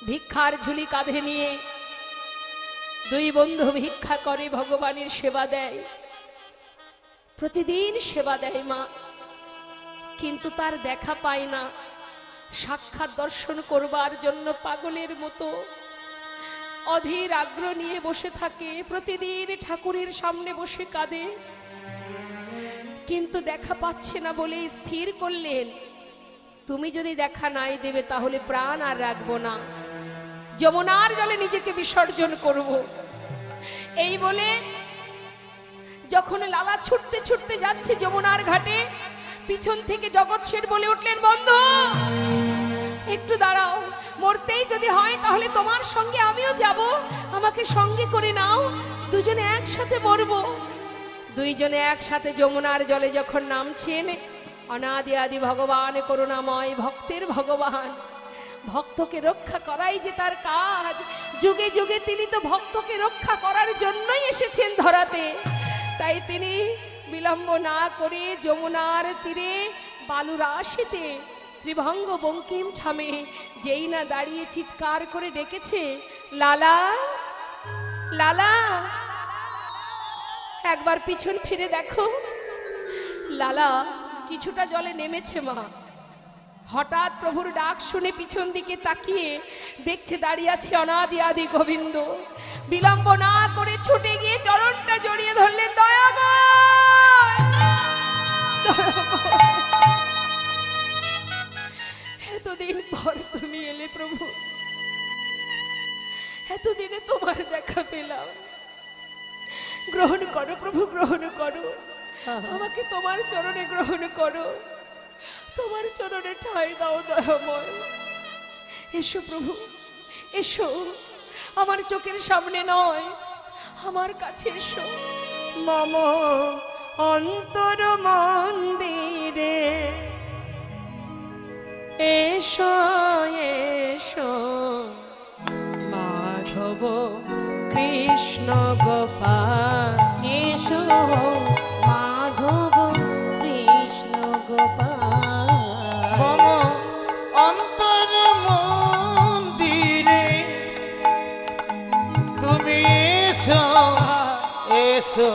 ভিক্ষার ঝুলি কাঁধে নিয়ে দুই বন্ধু ভিক্ষা করে ভগবানের সেবা দেয়, প্রতিদিন সেবা দেয় মা, কিন্তু তার দেখা পায় না, সাক্ষাৎ দর্শন করবার জন্য পাগলের মতো অধীর আগ্রহ নিয়ে বসে থাকে, প্রতিদিন ঠাকুরের সামনে বসে কাঁদে, কিন্তু দেখা পাচ্ছে না বলে স্থির করলেন তুমি যদি দেখা নাই দেবে তাহলে প্রাণ আর রাখবো না, যমুনার জলে নিজেকে বিসর্জন করব। এই বলে যখন লালা ছুটতে ছুটতে যাচ্ছে যমুনার ঘাটে, পিছন থেকে জগৎ শেঠ বলে উঠলেন, বন্ধু একটু দাঁড়াও, মরতেই যদি হয় তাহলে তোমার সঙ্গে আমিও যাব, আমাকে সঙ্গে করে নাও, দুজনে একসাথে মরবো। দুইজনে একসাথে যমুনার জলে যখন নামছেন, অনাদি আদি ভগবান করুণাময়, ভক্তের ভগবান, ভক্তকে রক্ষা করাই যে তার কাজ, যুগে যুগে তিনি তো ভক্তকে রক্ষা করার জন্যই এসেছেন ধরাতে, তাই তিনি বিলম্ব না করে যমুনার তীরে বালুরাশিতে ত্রিভঙ্গ বঙ্কিম ঠামে যেই না দাঁড়িয়ে চিৎকার করে ডেকেছে, লালা লালা, একবার পিছন ফিরে দেখো। লালা কিছুটা জলে নেমেছে মা, হঠাৎ প্রভুর ডাক শুনে পিছন দিকে তাকিয়ে দেখছে দাঁড়িয়ে আছে অনাদি আদি গোবিন্দ, বিলম্ব না করে ছুটে গিয়ে চরণটা জড়িয়ে ধরলেন, দয়াময় এতদিন পর তুমি এলে প্রভু, এতদিনে তোমার দেখা পেলাম, গ্রহণ করো প্রভু, গ্রহণ করো, আমাকে তোমার চরণে গ্রহণ করো, তোমার চরণে ঠাঁই দাও দয়াময়। এসো প্রভু এসো, আমার চোখের সামনে নয়, আমার কাছে এসো। মম অন্তর মন্দিরে এসো মাধব কৃষ্ণ গোপাল। এসো মাধব কৃষ্ণ গোপাল। মম অন্তর মন্দিরে তুমি এসো এসো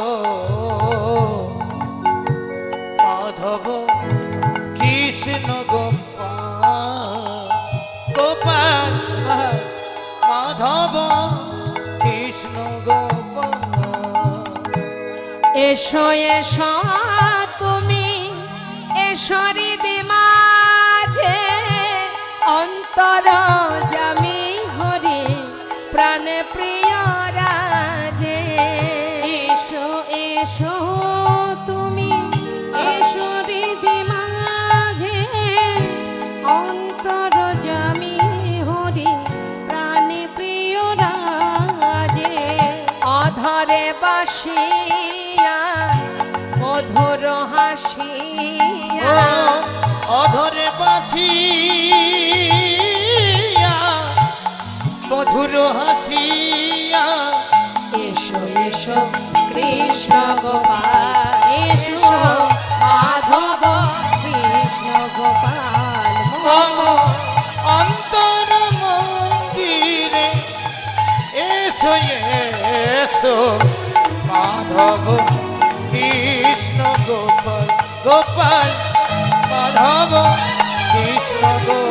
মাধব কৃষ্ণ গোপাল গোপাল মাধব কৃষ্ণ গোপাল। এসো এসো তুমি এসরি বিমাঝে অন্তর জামি হরি প্রাণ প্রিয় রাজে। এসো এসো তুমি এসো হৃদি মাঝে অন্তর জামি হরি প্রাণে প্রিয় রাজে। অধরে বাসিয়া মধুর হাসিয়া ও অধরে বাঁচিয়া মধুর হাসিয়া এসো এসো কৃষ্ণ গোপাল। এসো মাধব কৃষ্ণ গোপাল। মম অন্তর মন্দিরে এসো এসো মাধব কৃষ্ণ গোপাল গোপাল মাধব কৃষ্ণ গোপাল।